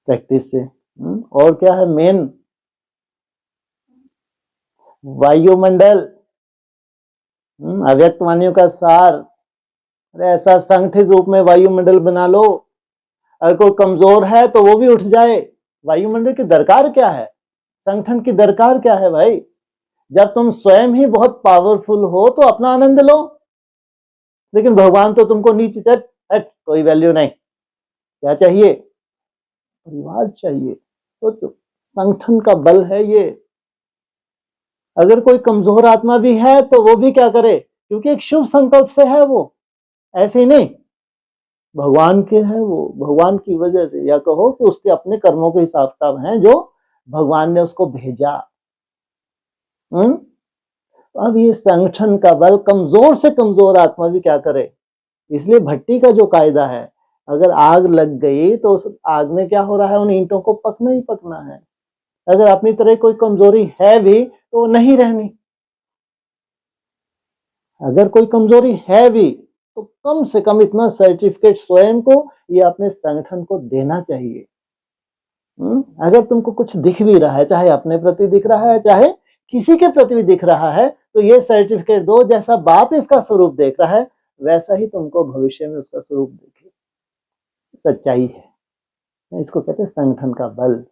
प्रैक्टिस से। और क्या है मेन, वायुमंडल, अव्यक्त वाणियों का सार। अरे ऐसा संगठित रूप में वायुमंडल बना लो, अगर कोई कमजोर है तो वो भी उठ जाए। वायुमंडल की दरकार क्या है, संगठन की दरकार क्या है भाई, जब तुम स्वयं ही बहुत पावरफुल हो तो अपना आनंद लो। लेकिन भगवान तो तुमको नीचे हट, कोई वैल्यू नहीं, क्या चाहिए, परिवार चाहिए। तो संगठन का बल है ये। अगर कोई कमजोर आत्मा भी है तो वो भी क्या करे, क्योंकि एक शुभ संकल्प से है, वो ऐसे ही नहीं, भगवान के है वो, भगवान की वजह से, या कहो कि उसके अपने कर्मों के हिसाब किताब हैं जो भगवान ने उसको भेजा। अब ये संगठन का बल, कमजोर से कमजोर आत्मा भी क्या करे। इसलिए भट्टी का जो कायदा है, अगर आग लग गई तो उस आग में क्या हो रहा है, उन ईंटों को पकना ही पकना है। अगर अपनी तरह कोई कमजोरी है भी तो वो नहीं रहनी। अगर कोई कमजोरी है भी तो कम से कम इतना सर्टिफिकेट स्वयं को या अपने संगठन को देना चाहिए। अगर तुमको कुछ दिख भी रहा है, चाहे अपने प्रति दिख रहा है, चाहे किसी के प्रति भी दिख रहा है, तो ये सर्टिफिकेट दो, जैसा बाप इसका स्वरूप देख रहा है वैसा ही तुमको भविष्य में उसका स्वरूप देखे। सच्चाई है, इसको कहते हैं संगठन का बल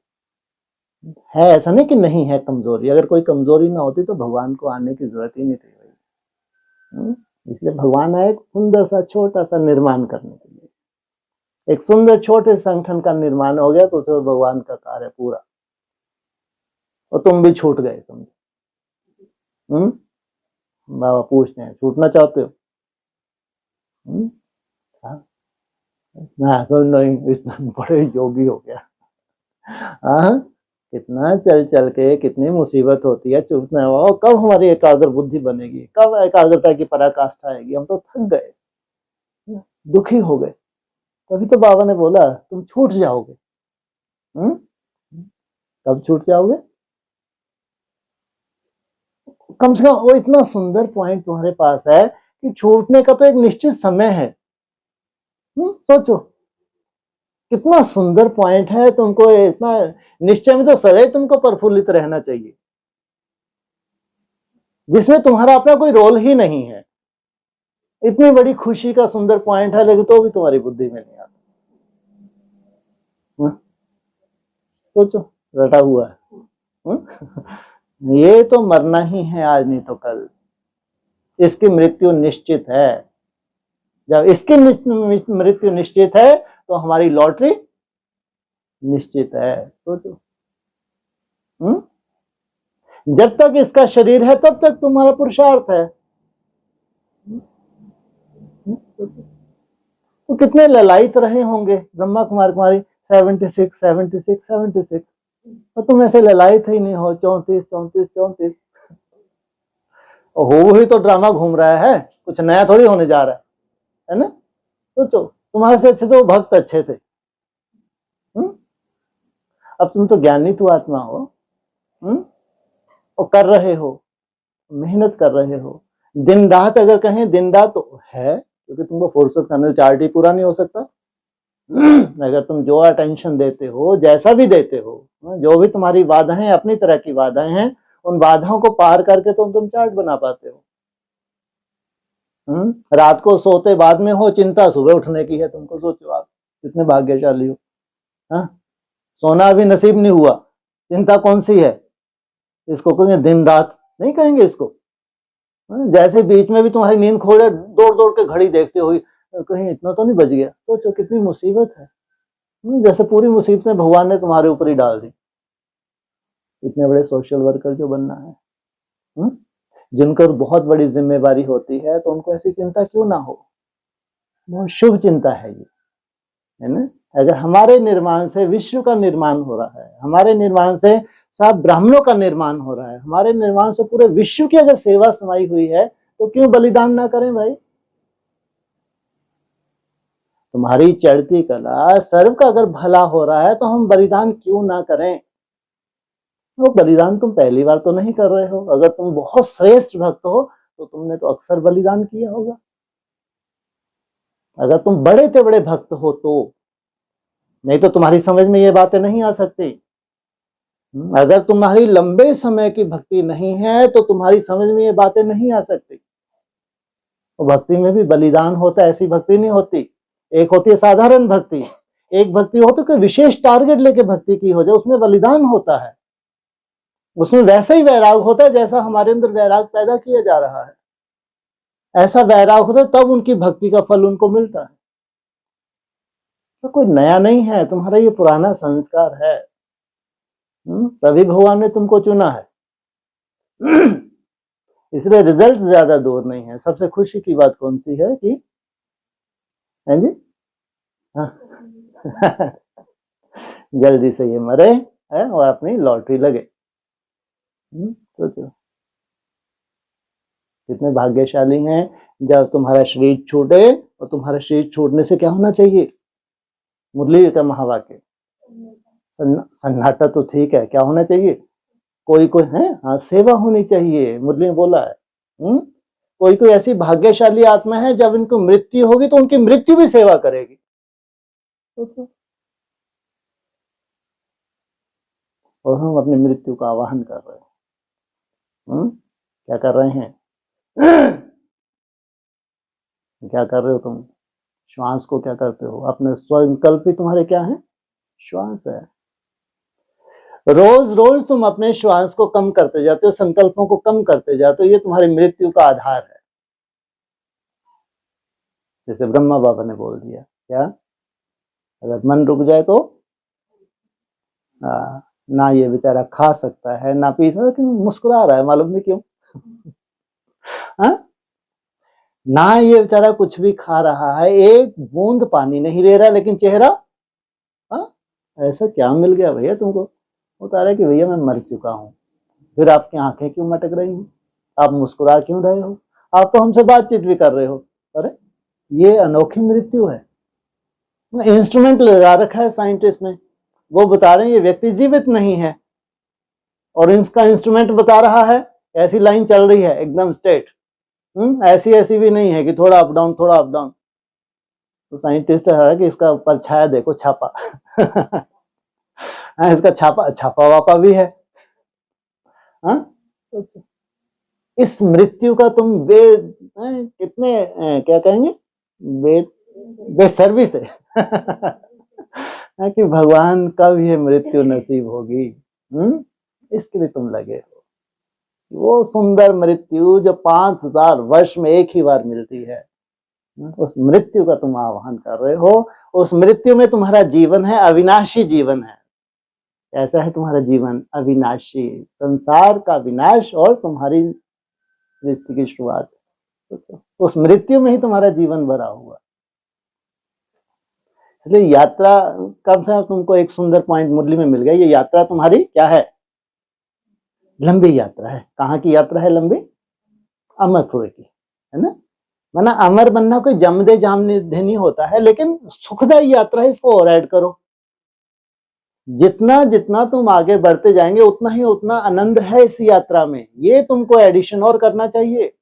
है। ऐसा नहीं कि नहीं है कमजोरी, अगर कोई कमजोरी ना होती तो भगवान को आने की जरूरत ही नहीं थी भाई। इसलिए भगवान आए एक सुंदर सा छोटा सा निर्माण करने के लिए। एक सुंदर छोटे संगठन का निर्माण हो गया तो उसे भगवान का कार्य पूरा, और तुम भी छूट गए समझो। बाबा पूछते हैं छूटना चाहते हो, ना नहीं, इतना बड़े योगी हो गया। कितना चल चल के कितनी मुसीबत होती है, चुप न हो, कब हमारी एकाग्र बुद्धि बनेगी, कब एकाग्रता की पराकाष्ठा आएगी। हम तो थक गए, दुखी हो गए। तभी तो बाबा ने बोला तुम छूट जाओगे। कब छूट जाओगे? कम से कम वो इतना सुंदर पॉइंट तुम्हारे पास है कि छूटने का तो एक निश्चित समय है। सोचो कितना सुंदर पॉइंट है। तुमको इतना निश्चय में तो सदैव तुमको प्रफुल्लित रहना चाहिए, जिसमें तुम्हारा अपना कोई रोल ही नहीं है। इतनी बड़ी खुशी का सुंदर पॉइंट है, लेकिन तो भी तुम्हारी बुद्धि में नहीं आता। सोचो, रटा हुआ है। ये तो मरना ही है, आज नहीं तो कल। इसकी मृत्यु निश्चित है। जब इसकी मृत्यु निश्चित है तो हमारी लॉटरी निश्चित है। सोचो, जब तक इसका शरीर है तब तक तुम्हारा पुरुषार्थ है। तो कितने ललायित रहे होंगे ब्रह्मा कुमार कुमारी, 76 76 76, और तुम ऐसे ललायित ही नहीं हो। 34 34 34 हो ही तो ड्रामा घूम रहा है, कुछ नया थोड़ी होने जा रहा है ना। सोचो, तुम्हारे से अच्छे तो भक्त अच्छे थे। अब तुम तो ज्ञानी तू आत्मा हो, और कर रहे हो, मेहनत कर रहे हो दिन रात। अगर कहें दिन रात तो है, क्योंकि तुमको फुर्सत करने चार्ट ही पूरा नहीं हो सकता। अगर तुम जो अटेंशन देते हो, जैसा भी देते हो, जो भी तुम्हारी बाधाएं अपनी तरह की बाधाएं हैं, उन बाधाओं को पार करके तुम चार्ट बना पाते हो। रात को सोते बाद में हो चिंता सुबह उठने की है तुमको। सोचो आप कितने भाग्यशाली हो। सोना अभी नसीब नहीं हुआ, चिंता कौन सी है? इसको कहेंगे दिन रात, नहीं कहेंगे इसको। जैसे बीच में भी तुम्हारी नींद खो जाए, दौड़ दौड़ के घड़ी देखते हुए कहीं इतना तो नहीं बच गया। सोचो कितनी मुसीबत है। जैसे पूरी मुसीबतें भगवान ने तुम्हारे ऊपर ही डाल दी। इतने बड़े सोशल वर्कर जो बनना है, जिनकर बहुत बड़ी जिम्मेवारी होती है, तो उनको ऐसी चिंता क्यों ना हो? बहुत शुभ चिंता है ये, है ना। अगर हमारे निर्माण से विश्व का निर्माण हो रहा है, हमारे निर्माण से सब ब्राह्मणों का निर्माण हो रहा है, हमारे निर्माण से पूरे विश्व की अगर सेवा समाई हुई है, तो क्यों बलिदान ना करें भाई? तुम्हारी चढ़ती कला सर्व का अगर भला हो रहा है, तो हम बलिदान क्यों ना करें? वो बलिदान तुम पहली बार तो नहीं कर रहे हो। अगर तुम बहुत श्रेष्ठ भक्त हो तो तुमने तो अक्सर बलिदान किया होगा। अगर तुम बड़े से बड़े भक्त हो तो, नहीं तो तुम्हारी समझ में ये बातें नहीं आ सकती। अगर तुम्हारी लंबे समय की भक्ति नहीं है तो तुम्हारी समझ में ये बातें नहीं आ सकती। तो भक्ति में भी बलिदान होता है, ऐसी भक्ति नहीं होती। एक होती है साधारण भक्ति, एक भक्ति होती है कोई विशेष टारगेट लेके भक्ति की हो जाए, उसमें बलिदान होता है। उसमें वैसा ही वैराग होता है जैसा हमारे अंदर वैराग पैदा किया जा रहा है। ऐसा वैराग होता है तब उनकी भक्ति का फल उनको मिलता है। तो कोई नया नहीं है, तुम्हारा ये पुराना संस्कार है। तभी भगवान ने तुमको चुना है। इसलिए रिजल्ट ज्यादा दूर नहीं है। सबसे खुशी की बात कौन सी है कि, है जी, जल्दी से ये मरे है और अपनी लॉटरी लगे। सोचो कितने भाग्यशाली हैं। जब तुम्हारा शरीर छूटे, और तुम्हारा शरीर छूटने से क्या होना चाहिए? मुरली का महावाक्य, सन्नाटा तो ठीक है, क्या होना चाहिए? कोई कोई है, हाँ, सेवा होनी चाहिए। मुरली ने बोला है, कोई कोई ऐसी भाग्यशाली आत्मा है, जब इनको मृत्यु होगी तो उनकी मृत्यु भी सेवा करेगी। और हम अपनी मृत्यु का आवाहन कर रहे हैं। क्या कर रहे हैं? क्या कर रहे हो तुम? श्वास को क्या करते हो? अपने संकल्प ही तुम्हारे क्या है? श्वास है। रोज रोज तुम अपने श्वास को कम करते जाते हो, संकल्पों को कम करते जाते हो। ये तुम्हारी मृत्यु का आधार है। जैसे ब्रह्मा बाबा ने बोल दिया, क्या? अगर मन रुक जाए तो ना ये बेचारा खा सकता है, ना पी सकता, क्यों मुस्कुरा रहा है मालूम नहीं क्यों। ना ये बेचारा कुछ भी खा रहा है, एक बूंद पानी नहीं ले रहा, लेकिन चेहरा, ऐसा क्या मिल गया भैया तुमको? वो बता रहे कि भैया मैं मर चुका हूं। फिर आपकी आंखें क्यों मटक रही हैं, आप मुस्कुरा क्यों रहे हो, आप तो हमसे बातचीत भी कर रहे हो। अरे ये अनोखी मृत्यु है। इंस्ट्रूमेंट लगा रखा है साइंटिस्ट ने, वो बता रहे हैं ये व्यक्ति जीवित नहीं है, और इसका इंस्ट्रूमेंट बता रहा है ऐसी लाइन चल रही है एकदम स्ट्रेट, ऐसी ऐसी भी नहीं है कि थोड़ा अप डाउन थोड़ा अप डाउन। तो साइंटिस्ट है कि इसका ऊपर छाया देखो, छापा इसका छापा छापा वापा भी है। हाँ, इस मृत्यु का तुम कितने क्या कहेंगे, बेसर्विस है कि भगवान कब ये मृत्यु नसीब होगी, इसके लिए तुम लगे हो। वो सुंदर मृत्यु जो 5000 वर्ष में एक ही बार मिलती है, उस मृत्यु का तुम आह्वान कर रहे हो। उस मृत्यु में तुम्हारा जीवन है, अविनाशी जीवन है। ऐसा है तुम्हारा जीवन अविनाशी, संसार का विनाश और तुम्हारी सृष्टि की शुरुआत। उस मृत्यु में ही तुम्हारा जीवन भरा हुआ। इसलिए यात्रा कब से तुमको एक सुंदर पॉइंट मुरली में मिल गया, ये यात्रा तुम्हारी क्या है, लंबी यात्रा है। कहाँ की यात्रा है लंबी, अमरपुर की, है ना। माना अमर बनना कोई जमदे जामदे नहीं होता है, लेकिन सुखदायी यात्रा है, इसको और ऐड करो। जितना जितना तुम आगे बढ़ते जाएंगे उतना ही उतना आनंद है इस यात्रा में, ये तुमको एडिशन और करना चाहिए।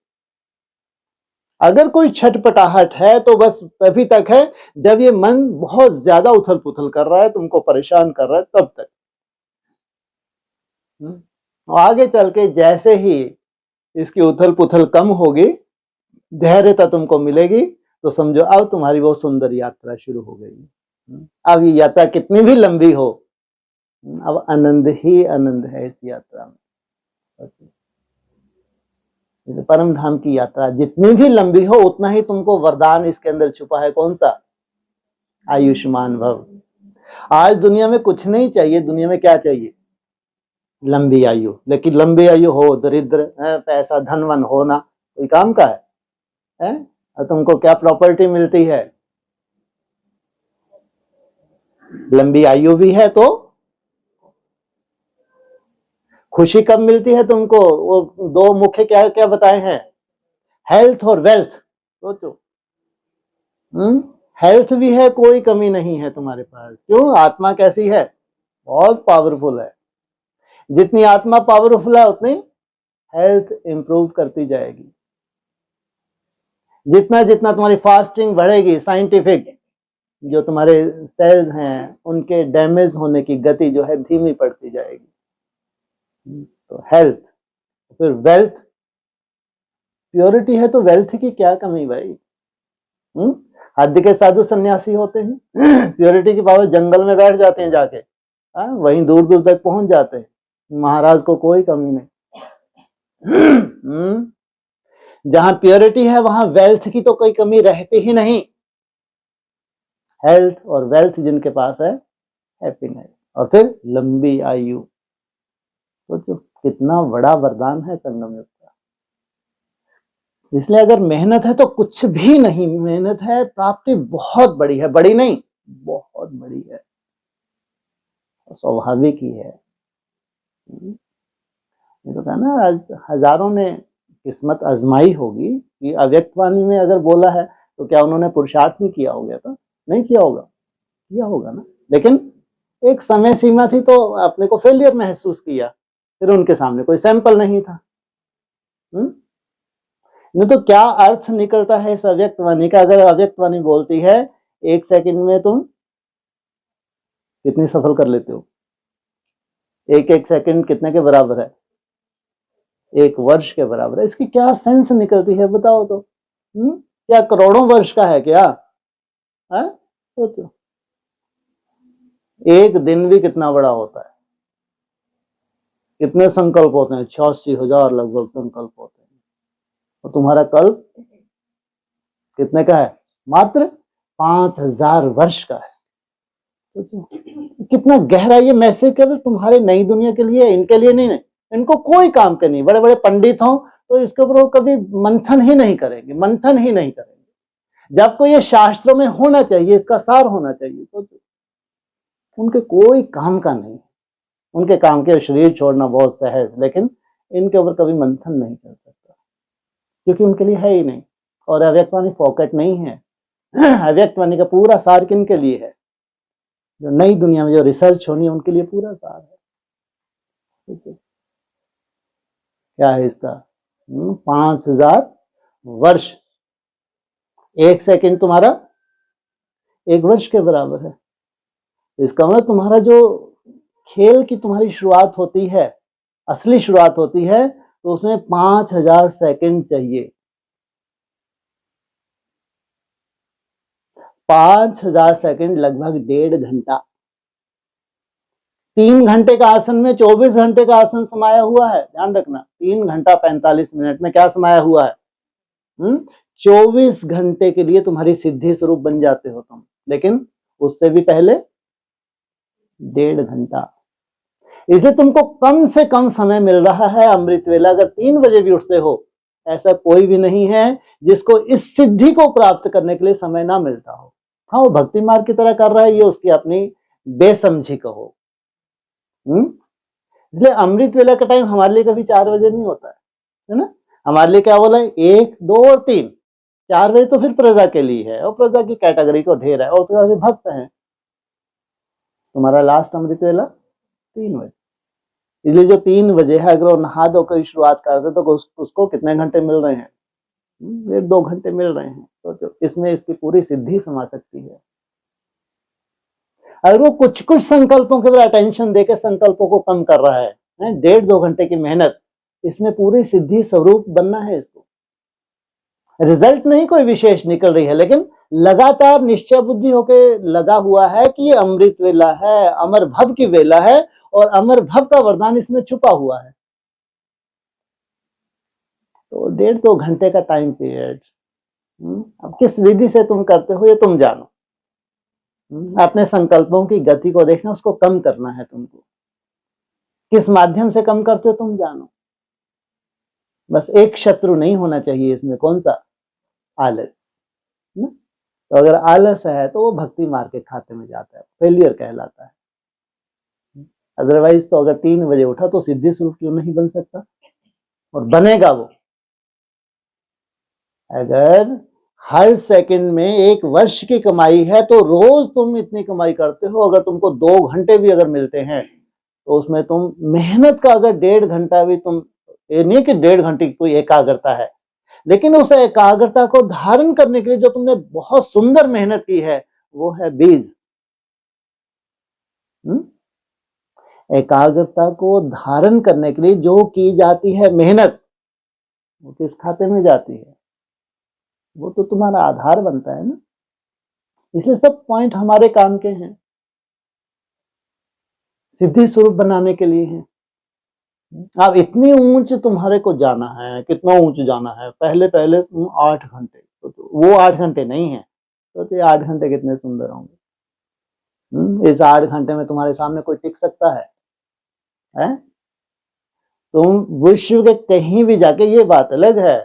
अगर कोई छटपटाहट है तो बस तभी तक है जब ये मन बहुत ज्यादा उथल पुथल कर रहा है, तुमको परेशान कर रहा है, तब तक। आगे चल के जैसे ही इसकी उथल पुथल कम होगी, धैर्यता तुमको मिलेगी, तो समझो अब तुम्हारी वो सुंदर यात्रा शुरू हो गई। अब ये यात्रा कितनी भी लंबी हो, अब आनंद ही आनंद है इस यात्रा में। परम धाम की यात्रा जितनी भी लंबी हो उतना ही तुमको वरदान इसके अंदर छुपा है। कौन सा, आयुष्मान भव। आज दुनिया में कुछ नहीं चाहिए, दुनिया में क्या चाहिए, लंबी आयु। लेकिन लंबी आयु हो, दरिद्र पैसा धनवान होना कोई काम का है? और तुमको क्या प्रॉपर्टी मिलती है, लंबी आयु भी है तो खुशी कब मिलती है तुमको, वो दो मुख्य क्या क्या बताए हैं, हेल्थ और वेल्थ। सोचो, हेल्थ भी है, कोई कमी नहीं है तुम्हारे पास। क्यों, आत्मा कैसी है, बहुत पावरफुल है। जितनी आत्मा पावरफुल है उतनी हेल्थ इंप्रूव करती जाएगी। जितना जितना तुम्हारी फास्टिंग बढ़ेगी, साइंटिफिक जो तुम्हारे सेल्स हैं उनके डैमेज होने की गति जो है धीमी पड़ती जाएगी। तो हेल्थ, फिर वेल्थ, प्योरिटी है तो वेल्थ की क्या कमी भाई। हद के साधु सन्यासी होते हैं, प्योरिटी की पावर, जंगल में बैठ जाते हैं जाके, वहीं दूर दूर तक पहुंच जाते हैं, महाराज को कोई कमी नहीं। जहां प्योरिटी है वहां वेल्थ की तो कोई कमी रहती ही नहीं। हेल्थ और वेल्थ जिनके पास है, हैप्पीनेस, और फिर लंबी आयु। तो कितना बड़ा वरदान है संगम युग का। इसलिए अगर मेहनत है तो कुछ भी नहीं, मेहनत है, प्राप्ति बहुत बड़ी है, बड़ी नहीं बहुत बड़ी है, स्वाभाविक ही है। ये तो कहना, आज हजारों ने किस्मत आजमाई होगी कि अव्यक्तवाणी में अगर बोला है तो क्या उन्होंने पुरुषार्थ नहीं किया हो गया था, नहीं किया होगा, किया होगा ना। लेकिन एक समय सीमा थी तो अपने को फेलियर महसूस किया, फिर उनके सामने कोई सैंपल नहीं था। नहीं तो क्या अर्थ निकलता है इस अव्यक्तवाणी का। अगर अव्यक्तवाणी बोलती है 1 सेकंड में तुम कितनी सफल कर लेते हो, एक सेकंड कितने के बराबर है, 1 वर्ष के बराबर है। इसकी क्या सेंस निकलती है बताओ तो। क्या करोड़ों वर्ष का है क्या, है? तो एक दिन भी कितना बड़ा होता है, कितने संकल्प होते हैं, 86,000 लगभग संकल्प होते हैं, और तुम्हारा कल्प कितने का है, मात्र 5,000 वर्ष का है। तो कितना गहरा ये मैसेज केवल तुम्हारे नई दुनिया के लिए, इनके लिए नहीं, इनको कोई काम के नहीं। बड़े बड़े पंडित हों तो इसके ऊपर कभी मंथन ही नहीं करेंगे, मंथन ही नहीं करेंगे। जबको ये शास्त्रों में होना चाहिए, इसका सार होना चाहिए, तो उनके कोई काम का नहीं। उनके काम के शरीर छोड़ना बहुत सहज, लेकिन इनके ऊपर कभी मंथन नहीं कर सकता, क्योंकि उनके लिए है ही नहीं। और अव्यक्त वाणी पॉकेट नहीं है। अव्यक्त वाणी का पूरा सार किन के लिए है? जो नई दुनिया में जो रिसर्च होनी है उनके लिए पूरा सार है। ठीक है, क्या है इसका? 5000 वर्ष। 1 सेकंड तुम्हारा 1 वर्ष के बराबर है। इसका मतलब तुम्हारा जो खेल की तुम्हारी शुरुआत होती है, असली शुरुआत होती है, तो उसमें 5000 सेकंड चाहिए। 5000 सेकंड लगभग 1.5 घंटा। 3 घंटे का आसन में 24 घंटे का आसन समाया हुआ है, ध्यान रखना। 3 घंटा 45 मिनट में क्या समाया हुआ है? 24 घंटे के लिए तुम्हारी सिद्धि स्वरूप बन जाते हो तुम, लेकिन उससे भी पहले 1.5 घंटा। इसलिए तुमको कम से कम समय मिल रहा है अमृत वेला। अगर 3 बजे भी उठते हो, ऐसा कोई भी नहीं है जिसको इस सिद्धि को प्राप्त करने के लिए समय ना मिलता हो। हाँ, वो भक्ति मार्ग की तरह कर रहा है, ये उसकी अपनी बेसमझी कहो। इसलिए अमृत वेला का टाइम हमारे लिए कभी 4 बजे नहीं होता है ना। हमारे लिए क्या बोला है? 1, 2 और 3। 4 बजे तो फिर प्रजा के लिए है, और प्रजा की कैटेगरी को ढेर है, और तो भक्त हैं। तुम्हारा लास्ट अमृत वेला 3 बजे। इसलिए जो 3 बजे है, अगर वो नहा धो कर शुरुआत करते तो उसको कितने घंटे मिल रहे हैं? 1.5-2 घंटे मिल रहे हैं। तो इसमें इसकी पूरी सिद्धि समा सकती है। अगर वो कुछ कुछ संकल्पों के ऊपर अटेंशन देकर संकल्पों को कम कर रहा है, 1.5-2 घंटे की मेहनत, इसमें पूरी सिद्धि स्वरूप बनना है इसको। रिजल्ट नहीं कोई विशेष निकल रही है, लेकिन लगातार निश्चय बुद्धि होकर लगा हुआ है कि ये अमृत वेला है, अमर भव की वेला है, और अमर भव का वरदान इसमें छुपा हुआ है। तो 1.5-2 घंटे का टाइम पीरियड, अब किस विधि से तुम करते हो ये तुम जानो। अपने संकल्पों की गति को देखना, उसको कम करना है तुमको। किस माध्यम से कम करते हो तुम जानो। बस एक शत्रु नहीं होना चाहिए इसमें, कौन सा? आलस। तो अगर आलस है तो वो भक्ति मार्ग के खाते में जाता है, फेलियर कहलाता है। अदरवाइज तो अगर 3 बजे उठा तो सिद्धि स्वरूप क्यों नहीं बन सकता? और बनेगा वो। अगर हर सेकंड में 1 वर्ष की कमाई है, तो रोज तुम इतनी कमाई करते हो। अगर तुमको 2 घंटे भी अगर मिलते हैं, तो उसमें तुम मेहनत का अगर 1.5 घंटा भी तुम, ये नहीं कि 1.5 घंटे की कोई एकाग्रता है, लेकिन उस एकाग्रता को धारण करने के लिए जो तुमने बहुत सुंदर मेहनत की है, वो है बीज। एकाग्रता को धारण करने के लिए जो की जाती है मेहनत, वो किस खाते में जाती है? वो तो तुम्हारा आधार बनता है ना। इसलिए सब पॉइंट हमारे काम के हैं, सिद्धि स्वरूप बनाने के लिए हैं। अब इतनी ऊंच तुम्हारे को जाना है, कितना ऊंच जाना है? पहले पहले तुम 8 घंटे, तो वो 8 घंटे नहीं है, तो ये 8 घंटे कितने सुंदर होंगे। इस 8 घंटे में तुम्हारे सामने कोई टिक सकता है? तुम विश्व के कहीं भी जाके, ये बात अलग है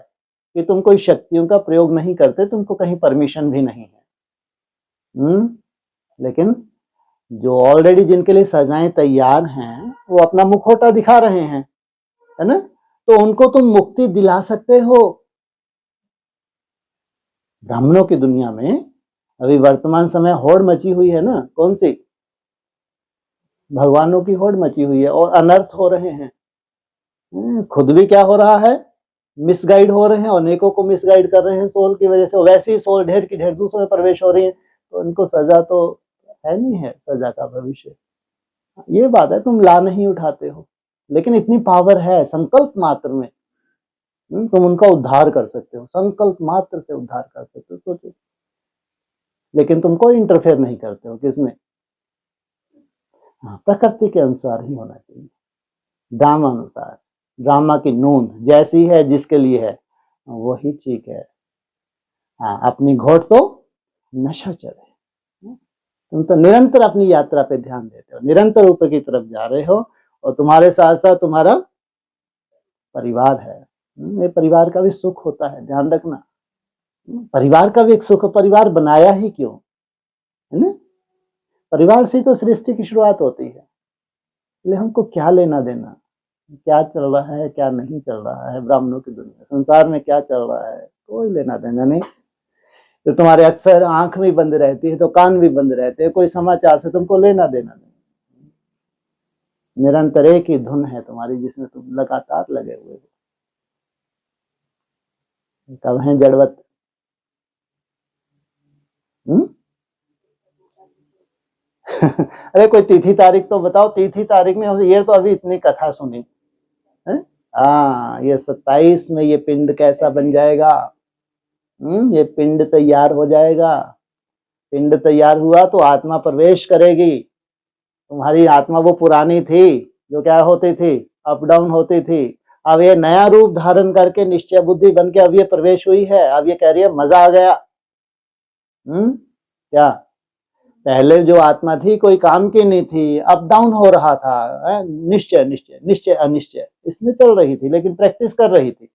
कि तुम कोई शक्तियों का प्रयोग नहीं करते, तुमको कहीं परमिशन भी नहीं है। लेकिन जो ऑलरेडी जिनके लिए सजाएं तैयार हैं, वो अपना मुखौटा दिखा रहे हैं, है ना। तो उनको तुम मुक्ति दिला सकते हो। ब्राह्मणों की दुनिया में अभी वर्तमान समय होड़ मची हुई है ना, कौन सी? भगवानों की होड़ मची हुई है, और अनर्थ हो रहे हैं। खुद भी क्या हो रहा है? मिसगाइड हो रहे हैं, और अनेकों को मिसगाइड कर रहे हैं सोल की वजह से। वैसे ही सोल ढेर की ढेर दूसरों में प्रवेश हो रही है, तो इनको सजा तो है नहीं है, सजा का भविष्य। ये बात है, तुम ला नहीं उठाते हो, लेकिन इतनी पावर है संकल्प मात्र में। तुम उनका उद्धार कर सकते हो, संकल्प मात्र से उद्धार कर सकते हो, सोचो। लेकिन तुम कोई इंटरफेयर नहीं करते हो, किसमें? प्रकृति के अनुसार ही होना चाहिए, ड्रामा अनुसार। ड्रामा की नोंद जैसी है, जिसके लिए है वही ठीक है। अपनी घोट तो नशा चढ़े। तुम तो निरंतर अपनी यात्रा पे ध्यान देते हो, निरंतर ऊपर की तरफ जा रहे हो, और तुम्हारे साथ साथ तुम्हारा परिवार है। ये परिवार का भी सुख होता है, ध्यान रखना। परिवार का भी एक सुख। परिवार बनाया ही क्यों, है ना? परिवार से तो सृष्टि की शुरुआत होती है। इसलिए हमको क्या लेना देना, क्या चल रहा है क्या नहीं चल रहा है, ब्राह्मणों की दुनिया संसार में क्या चल रहा है कोई लेना देना नहीं। तो तुम्हारे अक्सर आंख भी बंद रहती है तो कान भी बंद रहते हैं, कोई समाचार से तुमको लेना देना नहीं। निरंतर एक ही धुन है तुम्हारी जिसमें तुम लगातार लगे हुए हो। कब है जड़वत? अरे कोई तिथि तारीख तो बताओ, तिथि तारीख में ये तो अभी इतनी कथा सुनी है। हाँ, ये 27 में ये पिंड कैसा बन जाएगा। ये पिंड तैयार हो जाएगा। पिंड तैयार हुआ तो आत्मा प्रवेश करेगी। तुम्हारी आत्मा वो पुरानी थी जो क्या होती थी, अप डाउन होती थी। अब ये नया रूप धारण करके निश्चय बुद्धि बन के अब ये प्रवेश हुई है। अब ये कह रही है मजा आ गया। क्या पहले जो आत्मा थी कोई काम की नहीं थी, अप डाउन हो रहा था, निश्चय निश्चय निश्चय अनिश्चय इसमें चल रही थी, लेकिन प्रैक्टिस कर रही थी।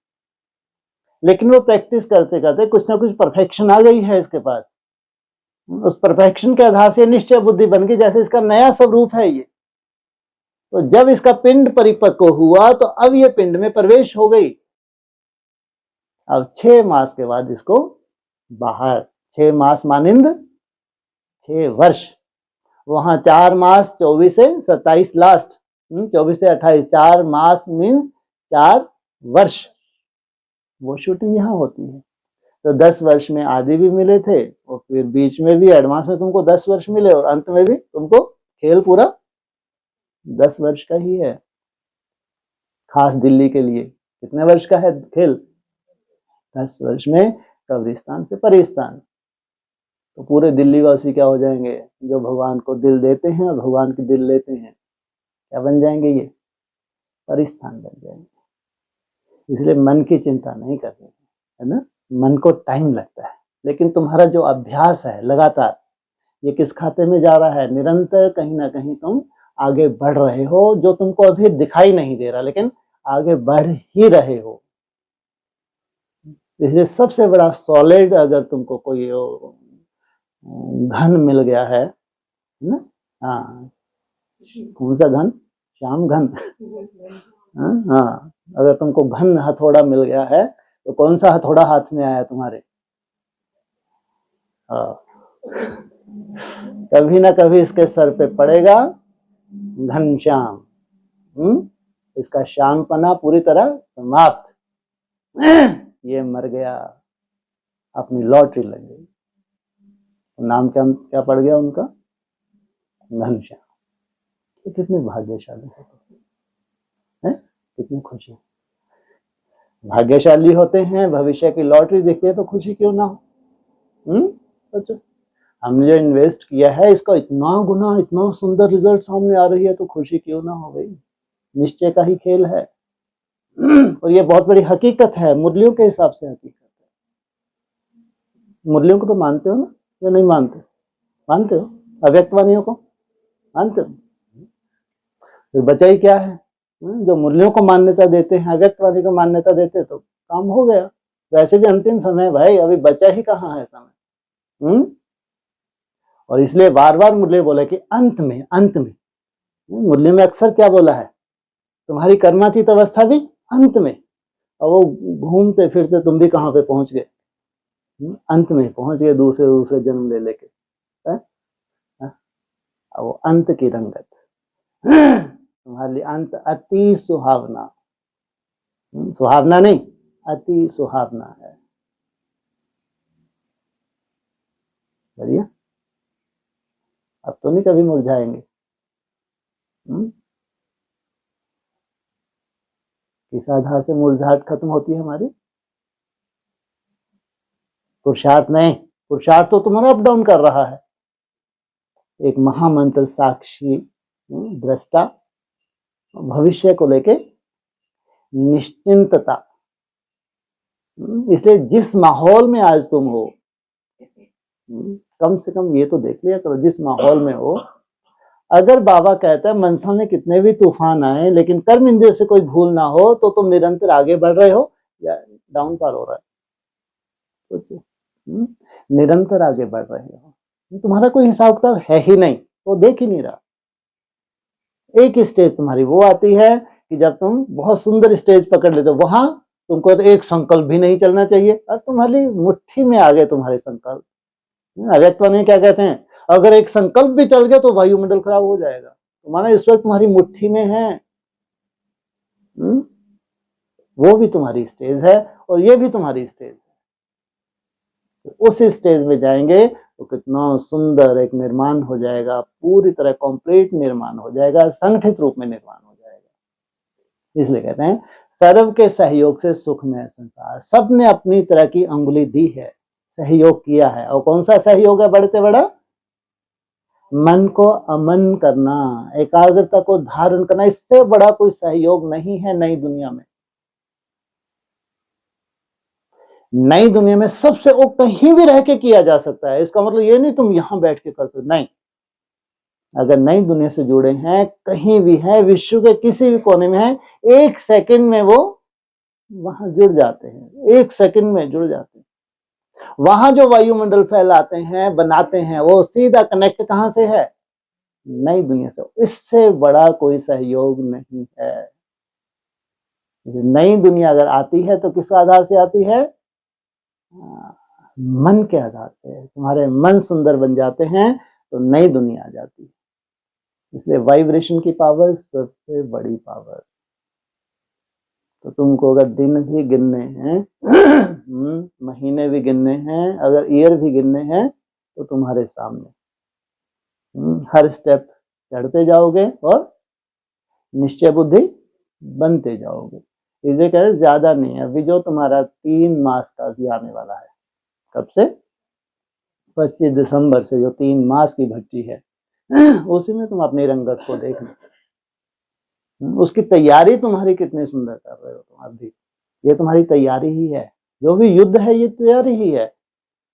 लेकिन वो प्रैक्टिस करते करते कुछ ना कुछ परफेक्शन आ गई है इसके पास। उस परफेक्शन के आधार से निश्चय बुद्धि बन गई, जैसे इसका नया स्वरूप है ये। तो जब इसका पिंड परिपक्व हुआ तो अब ये पिंड में प्रवेश हो गई। अब 6 मास के बाद इसको बाहर, 6 मास मानिंद 6 वर्ष, वहां 4 मास 24 से 27 लास्ट, 24 से 28, 4 मास मीन 4 वर्ष। वो शूटिंग यहाँ होती है। तो 10 वर्ष में आदि भी मिले थे और फिर बीच में भी एडवांस में तुमको 10 वर्ष मिले और अंत में भी तुमको खेल पूरा 10 वर्ष का ही है। खास दिल्ली के लिए कितने वर्ष का है खेल? 10 वर्ष में कब्रिस्तान से परिस्तान। तो पूरे दिल्ली वासी क्या हो जाएंगे, जो भगवान को दिल देते हैं और भगवान की दिल लेते हैं, क्या बन जाएंगे? ये परिस्तान बन जाएंगे। इसलिए मन की चिंता नहीं करनी है ना। मन को टाइम लगता है, लेकिन तुम्हारा जो अभ्यास है लगातार, ये किस खाते में जा रहा है? निरंतर कहीं ना कहीं तुम आगे बढ़ रहे हो, जो तुमको अभी दिखाई नहीं दे रहा, लेकिन आगे बढ़ ही रहे हो। इसलिए सबसे बड़ा सॉलिड अगर तुमको कोई घन मिल गया है ना, हाँ, कौन सा घन? श्याम घन। हाँ, अगर तुमको घन हथौड़ा मिल गया है तो कौन सा हथौड़ा हाथ में आया तुम्हारे? हाँ, कभी ना कभी इसके सर पे पड़ेगा घनश्याम। इसका श्यामपना पूरी तरह समाप्त। ये मर गया, अपनी लॉटरी लग गई। नाम क्या क्या पड़ गया उनका? घनश्याम। तो कितने भाग्यशाली हैं, कितनी खुशी। भाग्यशाली होते हैं, भविष्य की लॉटरी देखते हैं तो खुशी क्यों ना हो। अच्छा, हमने जो इन्वेस्ट किया है इसका इतना गुना इतना सुंदर रिजल्ट सामने आ रही है तो खुशी क्यों ना हो गई। निश्चय का ही खेल है। और ये बहुत बड़ी हकीकत है, मुरलियों के हिसाब से हकीकत है। मुरलियों को तो मानते हो ना या नहीं मानते? मानते हो? अव्यक्तवाणियों को मानते हो? फिर बचा ही क्या है? जो मुरलियों को मान्यता देते हैं, अव्यक्तवादी को मान्यता देते तो काम हो गया। वैसे भी अंतिम समय भाई, अभी बचा ही कहाँ है समय। और इसलिए बार बार मुरली बोले कि अंत में, अंत में। मुरली में अक्सर क्या बोला है? तुम्हारी कर्मातीत अवस्था भी अंत में। और वो घूमते फिरते तुम भी कहाँ पे पहुंच गए? अंत में पहुंच गए, दूसरे दूसरे जन्म ले लेके। वो अंत की रंगत तुम्हारे लिए अंत अति सुहावना। सुहावना नहीं, अति सुहावना है। बढ़िया। अब तो नहीं कभी मुरझाएंगे। किस आधार से मुरझाहट खत्म होती है हमारी? पुरुषार्थ नहीं, पुरुषार्थ तो तुम्हारा अप डाउन कर रहा है। एक महामंत्र साक्षी दृष्टा, भविष्य को लेके निश्चिंतता। इसलिए जिस माहौल में आज तुम हो, कम से कम ये तो देख लिया करो, जिस माहौल में हो, अगर बाबा कहता है मनसा में कितने भी तूफान आए लेकिन कर्म इंद्रिय से कोई भूल ना हो, तो तुम निरंतर आगे बढ़ रहे हो या डाउन पार हो रहा है? सोचो, निरंतर आगे बढ़ रहे हो। तुम्हारा कोई हिसाब किताब है ही नहीं, वो देख ही नहीं रहा। एक स्टेज तुम्हारी वो आती है कि जब तुम बहुत सुंदर स्टेज पकड़ लेते हो, वहां तुमको तो एक संकल्प भी नहीं चलना चाहिए, अब तुम्हारी मुट्ठी में आ गए तुम्हारे संकल्प। अव्यक्तवाणी क्या कहते हैं, अगर एक संकल्प भी चल गया तो वायुमंडल खराब हो जाएगा। तो माना इस वक्त तुम्हारी मुट्ठी में है, वो भी तुम्हारी स्टेज है और ये भी तुम्हारी स्टेज है। तो उस स्टेज में जाएंगे तो कितना सुंदर एक निर्माण हो जाएगा, पूरी तरह कंप्लीट निर्माण हो जाएगा, संगठित रूप में निर्माण हो जाएगा। इसलिए कहते हैं सर्व के सहयोग से सुख में है संसार। सबने अपनी तरह की अंगुली दी है, सहयोग किया है। और कौन सा सहयोग है बढ़ते बड़ा? मन को अमन करना, एकाग्रता को धारण करना, इससे बड़ा कोई सहयोग नहीं है नई दुनिया में। नई दुनिया में सबसे वो कहीं भी रह के किया जा सकता है, इसका मतलब ये नहीं तुम यहां बैठ के करते हो, नहीं। अगर नई दुनिया से जुड़े हैं, कहीं भी है, विश्व के किसी भी कोने में है, एक सेकंड में वो वहां जुड़ जाते हैं, एक सेकंड में जुड़ जाते हैं। वहां जो वायुमंडल फैलाते हैं, बनाते हैं, वो सीधा कनेक्ट कहां से है? नई दुनिया से। इससे बड़ा कोई सहयोग नहीं है। नई दुनिया अगर आती है तो किस आधार से आती है? मन के आधार से। तुम्हारे मन सुंदर बन जाते हैं तो नई दुनिया आ जाती है। इसलिए वाइब्रेशन की पावर सबसे बड़ी पावर। तो तुमको अगर दिन भी गिनने हैं, महीने भी गिनने हैं, अगर ईयर भी गिनने हैं, तो तुम्हारे सामने हर स्टेप चढ़ते जाओगे और निश्चय बुद्धि बनते जाओगे। इसे कह ज्यादा नहीं है। अभी जो तुम्हारा 3 मास का अभी आने वाला है, कब से? 25 दिसंबर से जो 3 मास की भट्टी है, उसी में तुम अपनी रंगत को देखना। उसकी तैयारी तुम्हारी कितनी सुंदर कर रहे हो तुम अभी। ये तुम्हारी तैयारी ही है। जो भी युद्ध है ये तैयारी ही है।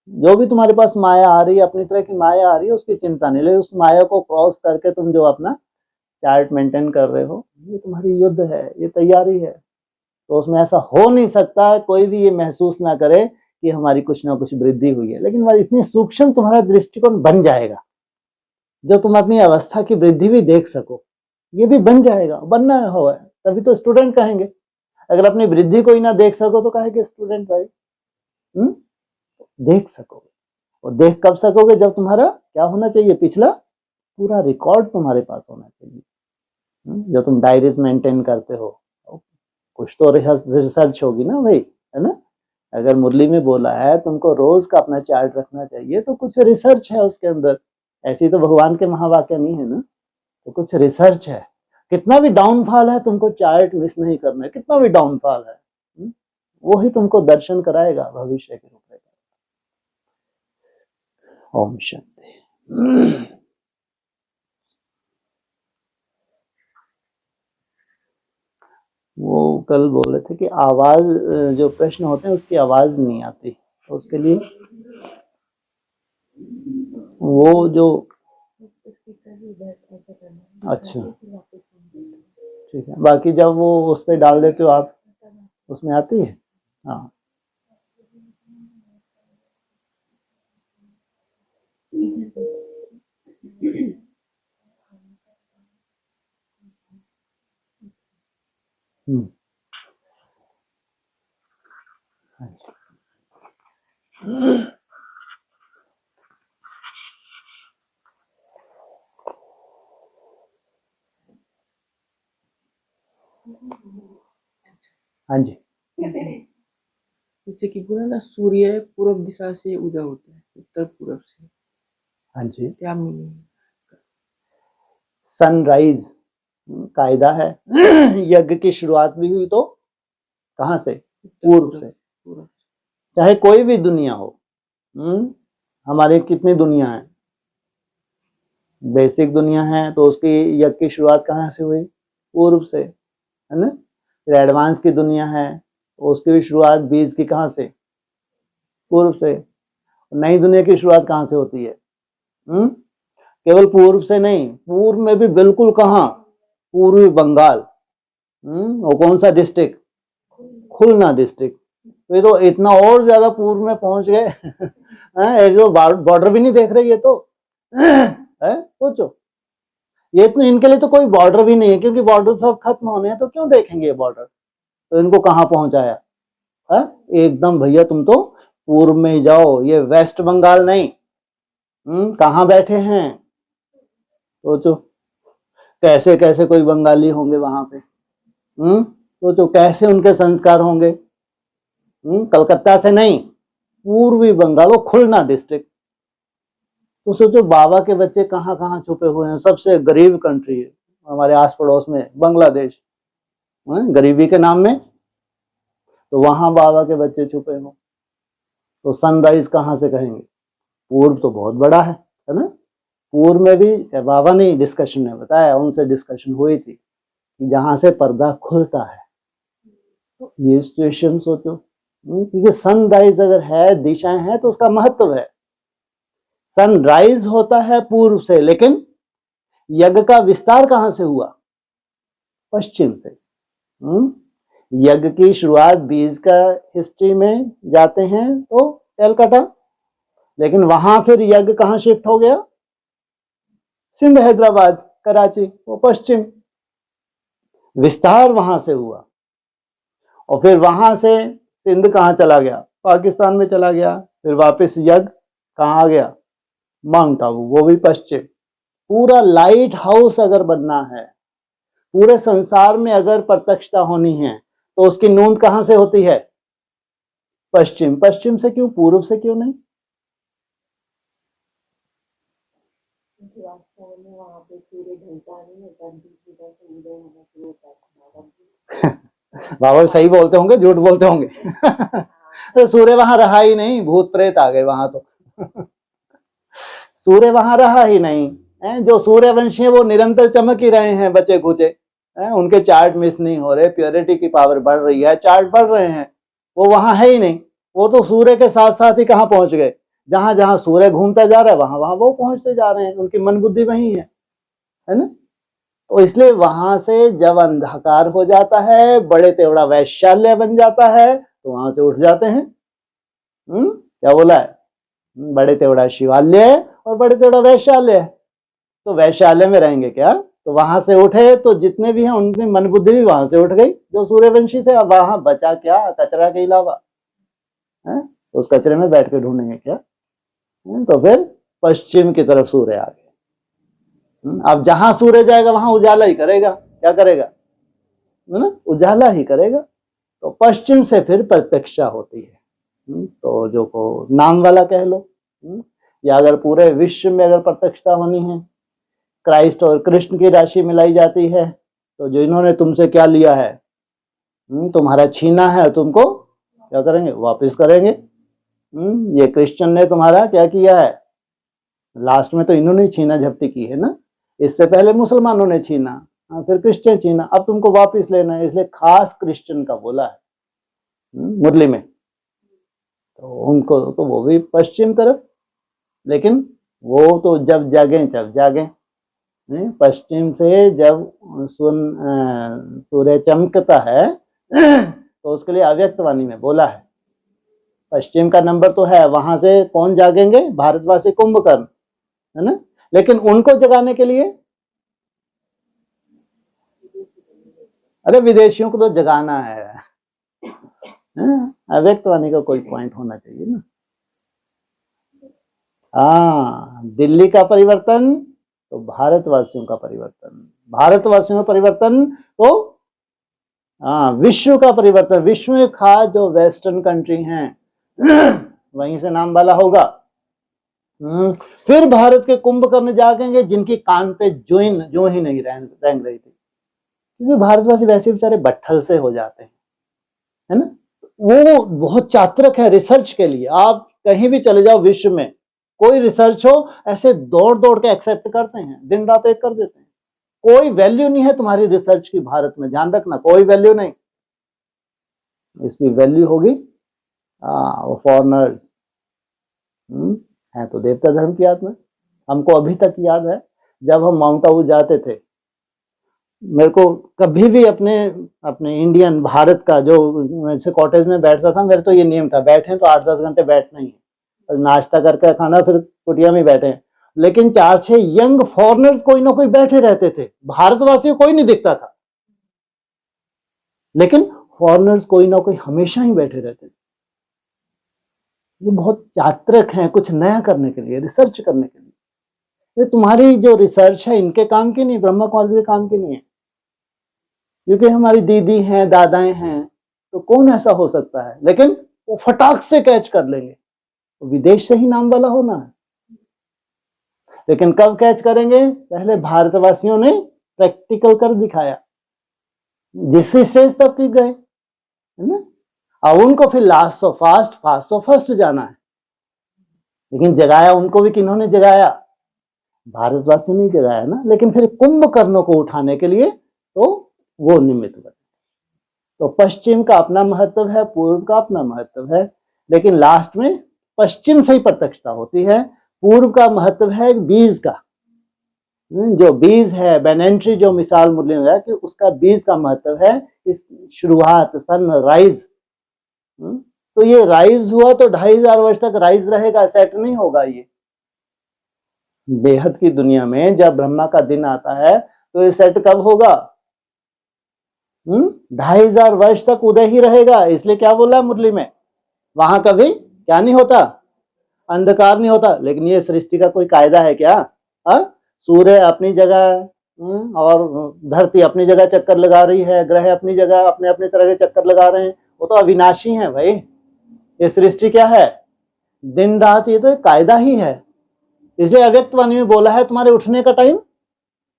जो भी तुम्हारे पास माया आ रही है, अपनी तरह की माया आ रही है, उसकी चिंता नहीं, लेकिन उस माया को क्रॉस करके तुम जो अपना चार्ट मेंटेन कर रहे हो, ये तुम्हारी युद्ध है, ये तैयारी है। तो उसमें ऐसा हो नहीं सकता कोई भी ये महसूस ना करे कि हमारी कुछ ना कुछ वृद्धि हुई है, लेकिन इतनी सूक्ष्म तुम्हारा दृष्टिकोण बन जाएगा जो तुम अपनी अवस्था की वृद्धि भी देख सको। ये भी बन जाएगा, बनना हो, तभी तो स्टूडेंट कहेंगे। अगर अपनी वृद्धि को ही ना देख सको तो कहेंगे स्टूडेंट भाई। देख सकोगे, और देख कब सकोगे? जब तुम्हारा क्या होना चाहिए? पिछला पूरा रिकॉर्ड तुम्हारे पास होना चाहिए। जो तुम डायरीज मेंटेन करते हो, कुछ तो रिसर्च होगी ना भाई, है ना? अगर मुरली में बोला है तुमको रोज का अपना चार्ट रखना चाहिए, तो कुछ रिसर्च है उसके अंदर। ऐसी तो भगवान के महावाक्य नहीं है ना, तो कुछ रिसर्च है। कितना भी डाउनफॉल है, तुमको चार्ट मिस नहीं करना है। कितना भी डाउनफॉल है, वो ही तुमको दर्शन कराएगा भविष्य के रूप में। ओम शांति। वो कल बोल रहे थे कि आवाज, जो प्रश्न होते हैं उसकी आवाज नहीं आती, तो उसके लिए वो जो, अच्छा ठीक है। बाकी जब वो उस पर डाल देते हो आप, उसमें आती है। हाँ, हाँ जी। जैसे कि बोला ना, सूर्य पूर्व दिशा से उदय होता है, उत्तर पूर्व से। हाँ जी, क्या मीनिंग? सनराइज कायदा है। यज्ञ की शुरुआत भी हुई तो कहाँ से? पूर्व से। चाहे कोई भी दुनिया हो, हमारी कितनी दुनिया है? बेसिक दुनिया है, तो उसकी यज्ञ की शुरुआत कहाँ से हुई? पूर्व से, है ना? फिर एडवांस की दुनिया है, उसकी भी शुरुआत बीज की कहाँ से? पूर्व से। नई दुनिया की शुरुआत कहाँ से होती है? केवल पूर्व से नहीं, पूर्व में भी बिल्कुल कहाँ? पूर्वी बंगाल। वो कौन सा डिस्ट्रिक्ट? खुलना डिस्ट्रिक्ट। तो ये तो इतना और ज्यादा पूर्व में पहुंच गए। जो बॉर्डर भी नहीं देख रही है तो है, सोचो। ये तो इनके लिए तो कोई बॉर्डर भी नहीं है, क्योंकि बॉर्डर सब खत्म होने हैं, तो क्यों देखेंगे ये बॉर्डर? तो इनको कहाँ पहुंचाया है? एकदम भैया तुम तो पूर्व में ही जाओ, ये वेस्ट बंगाल नहीं। कहाँ बैठे हैं? सोचो कैसे कैसे कोई बंगाली होंगे वहां पे। सोचो कैसे उनके संस्कार होंगे। कलकत्ता से नहीं, पूर्वी बंगाल, वो खुलना डिस्ट्रिक्ट। तो सोचो बाबा के बच्चे कहाँ कहाँ छुपे हुए हैं। सबसे गरीब कंट्री है हमारे आस पड़ोस में बांग्लादेश, गरीबी के नाम में, तो वहां बाबा के बच्चे छुपे हों, तो सनराइज कहाँ से कहेंगे? पूर्व तो बहुत बड़ा है ना। पूर्व में भी बाबा ने डिस्कशन में बताया, उनसे डिस्कशन हुई थी कि जहां से पर्दा खुलता है। तो ये सिचुएशन सोचो, क्योंकि सनराइज अगर है, दिशाएं हैं, तो उसका महत्व है। सनराइज होता है पूर्व से, लेकिन यज्ञ का विस्तार कहां से हुआ? पश्चिम से। यज्ञ की शुरुआत बीज का हिस्ट्री में जाते हैं तो कलकत्ता, लेकिन वहां फिर यज्ञ कहां शिफ्ट हो गया? सिंध, हैदराबाद, कराची, वो पश्चिम। विस्तार वहां से हुआ, और फिर वहां से सिंध कहां चला गया? पाकिस्तान में चला गया। फिर वापस यज्ञ कहां आ गया? माउंट आबू, वो भी पश्चिम। पूरा लाइट हाउस अगर बनना है, पूरे संसार में अगर प्रत्यक्षता होनी है, तो उसकी नूंद कहां से होती है? पश्चिम। पश्चिम से क्यों, पूर्व से क्यों नहीं? बाबा सही बोलते होंगे, झूठ बोलते होंगे। तो सूर्य वहां रहा ही नहीं, भूत प्रेत आ गए वहां तो। सूर्य वहां रहा ही नहीं है। जो सूर्यवंशी है वो निरंतर चमक ही रहे हैं, बचे खुचे, उनके चार्ट मिस नहीं हो रहे, प्योरिटी की पावर बढ़ रही है, चार्ट बढ़ रहे हैं। वो वहां है ही नहीं। वो तो सूर्य के साथ साथ ही कहां पहुंच गए? जहां जहां सूर्य घूमता जा रहा है, वहां वहां वो पहुंचते जा रहे हैं। उनकी मन बुद्धि वही है ना। तो इसलिए वहां से जब अंधकार हो जाता है, बड़े तेवड़ा वैशाल्य बन जाता है, तो वहां से उठ जाते हैं। क्या बोला है? बड़े तेवड़ा शिवालय और बड़े तेवड़ा वैशाल्य। तो वैशाल्य में रहेंगे क्या? तो वहां से उठे तो जितने भी हैं उनकी मन बुद्धि भी वहां से उठ गई, जो सूर्यवंशी थे। अब वहां बचा क्या कचरा के अलावा? उस कचरे में बैठ के ढूंढेंगे क्या? तो फिर पश्चिम की तरफ सूर्य आ गया। अब जहां सूर्य जाएगा वहां उजाला ही करेगा। क्या करेगा? है ना, उजाला ही करेगा। तो पश्चिम से फिर प्रत्यक्षा होती है। तो जो को नाम वाला कह लो, या अगर पूरे विश्व में अगर प्रत्यक्षता होनी है, क्राइस्ट और कृष्ण की राशि मिलाई जाती है, तो जो इन्होंने तुमसे क्या लिया है, तुम्हारा छीना है, तुमको क्या करेंगे? वापस करेंगे। ये क्रिश्चियन ने तुम्हारा क्या किया है? लास्ट में तो इन्होंने छीना झपटी की है ना। इससे पहले मुसलमानों ने छीना, फिर क्रिश्चियन छीना, अब तुमको वापस लेना है। इसलिए खास क्रिश्चियन का बोला है मुरली में। तो उनको तो वो भी पश्चिम तरफ, लेकिन वो तो जब जागे तब जागे। पश्चिम से जब सूर्य चमकता है, तो उसके लिए अव्यक्तवाणी में बोला है पश्चिम का नंबर तो है। वहां से कौन जागेंगे? भारतवासी कुंभकर्ण, है ना। लेकिन उनको जगाने के लिए, अरे विदेशियों को तो जगाना है। अव्यक्तवाणी का कोई पॉइंट होना चाहिए ना। दिल्ली का परिवर्तन तो भारतवासियों का परिवर्तन, भारतवासियों का परिवर्तन तो विश्व का परिवर्तन। विश्व में खास जो वेस्टर्न कंट्री हैं वहीं से नाम वाला होगा। फिर भारत के कुंभकर्ण जागेंगे, जिनकी कान पे जो ही नहीं रेंग रही थी, क्योंकि भारतवासी वैसे बेचारे बट्ठल से हो जाते हैं, है ना। वो बहुत चातुर है रिसर्च के लिए। आप कहीं भी चले जाओ विश्व में, कोई रिसर्च हो, ऐसे दौड़ दौड़ के एक्सेप्ट करते हैं, दिन रात एक कर देते हैं। कोई वैल्यू नहीं है तुम्हारी रिसर्च की भारत में, ध्यान रखना, कोई वैल्यू नहीं। इसकी वैल्यू होगी वो फॉरनर्स है तो देवता धर्म की याद में। हमको अभी तक याद है जब हम माउंट आबू जाते थे, मेरे को कभी भी अपने इंडियन भारत का जो से कॉटेज में बैठता था, मेरे तो ये नियम था, बैठे तो 8-10 घंटे बैठना ही है, नाश्ता करके खाना, फिर कुटिया में बैठे। लेकिन 4-6 यंग फॉरेनर्स कोई ना कोई बैठे रहते थे, भारतवासी कोई नहीं दिखता था, लेकिन फॉरेनर्स कोई ना कोई हमेशा ही बैठे रहते थे। ये बहुत चातुर हैं कुछ नया करने के लिए, रिसर्च करने के लिए। ये तुम्हारी जो रिसर्च है इनके काम की नहीं, ब्रह्मा कुमारी के काम की नहीं है, क्योंकि हमारी दीदी हैं, दादाएं हैं, तो कौन ऐसा हो सकता है, लेकिन वो फटाक से कैच कर लेंगे। तो विदेश से ही नाम वाला होना है, लेकिन कब कैच करेंगे? पहले भारतवासियों ने प्रैक्टिकल कर दिखाया, जिस स्टेज तक गए, है ना। अब उनको फिर last so fast, fast so first जाना है, लेकिन जगाया उनको भी किन्होंने जगाया? भारतवासियों ने जगाया ना। लेकिन फिर कुंभकर्णों को उठाने के लिए तो वो निमित्त बने। तो पश्चिम का अपना महत्व है, पूर्व का अपना महत्व है, लेकिन लास्ट में पश्चिम से ही प्रत्यक्षता होती है। पूर्व का महत्व है बीज का, जो बीज है, बेनेंट्री जो मिसाल मुरली में है कि उसका बीज का महत्व है इस शुरुआत, सनराइज। तो ये राइज हुआ तो 2500 वर्ष तक राइज रहेगा, सेट नहीं होगा। ये बेहद की दुनिया में जब ब्रह्मा का दिन आता है तो ये सेट कब होगा? 2500 वर्ष तक उदय ही रहेगा। इसलिए क्या बोला मुरली में, वहां कभी क्या नहीं होता, अंधकार नहीं होता। लेकिन ये सृष्टि का कोई कायदा है क्या? सूर्य अपनी जगह और धरती अपनी जगह चक्कर लगा रही है, ग्रह अपनी जगह अपने अपने तरह के चक्कर लगा रहे हैं, वो तो अविनाशी है भाई। ये सृष्टि क्या है? दिन रात, ये तो एक कायदा ही है। इसलिए अव्यक्त वाणी में बोला है तुम्हारे उठने का टाइम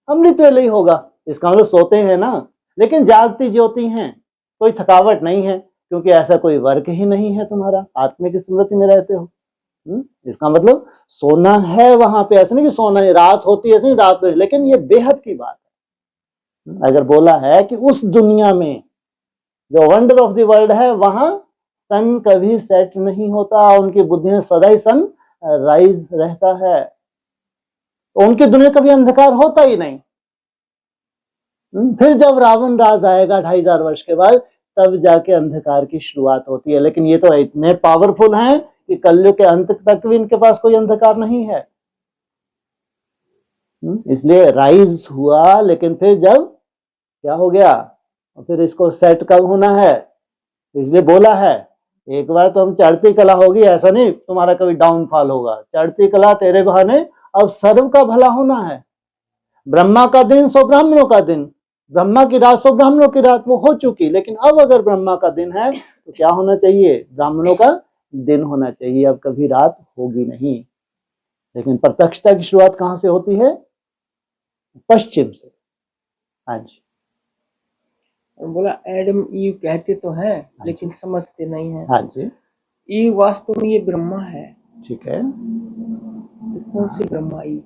अमृत वेले ही होगा। इसका मतलब सोते हैं ना, लेकिन जागती ज्योति हैं, कोई थकावट नहीं है, क्योंकि ऐसा कोई वर्क ही नहीं है तुम्हारा, आत्मिक स्मृति में रहते हो। इसका मतलब सोना है वहां पे, ऐसा नहीं कि सोना है, रात होती है ऐसे ही रात है, लेकिन ये बेहद की बात है। अगर बोला है कि उस दुनिया में जो वंडर ऑफ द वर्ल्ड है, वहां सन कभी सेट नहीं होता, उनकी बुद्धि में सदा ही सन राइज रहता है, तो उनकी दुनिया कभी अंधकार होता ही नहीं। फिर जब रावण राज आएगा 2500 वर्ष के बाद, तब जाके अंधकार की शुरुआत होती है। लेकिन ये तो इतने पावरफुल हैं कि कलयुग के अंत तक भी इनके पास कोई अंधकार नहीं है। इसलिए राइज हुआ, लेकिन फिर जब क्या हो गया, फिर इसको सेट कब होना है? इसलिए बोला है एक बार तो हम चढ़ती कला होगी, ऐसा नहीं तुम्हारा कभी डाउनफॉल होगा। चढ़ती कला तेरे बहाने अब सर्व का भला होना है। ब्रह्मा का दिन सो ब्राह्मणों का दिन, ब्रह्मा की रात सो ब्राह्मणों की रात, वो हो चुकी। लेकिन अब अगर ब्रह्मा का दिन है तो क्या होना चाहिए? ब्राह्मणों का दिन होना चाहिए। अब कभी रात होगी नहीं। लेकिन प्रत्यक्षता की शुरुआत कहां से होती है? पश्चिम से। हाँ जी। बोला एडम ईव कहते तो है लेकिन समझते नहीं है। हाँ जी। ईव वास्तव में ये ब्रह्मा है। ठीक है। तो कौन से ब्रह्मा ईव?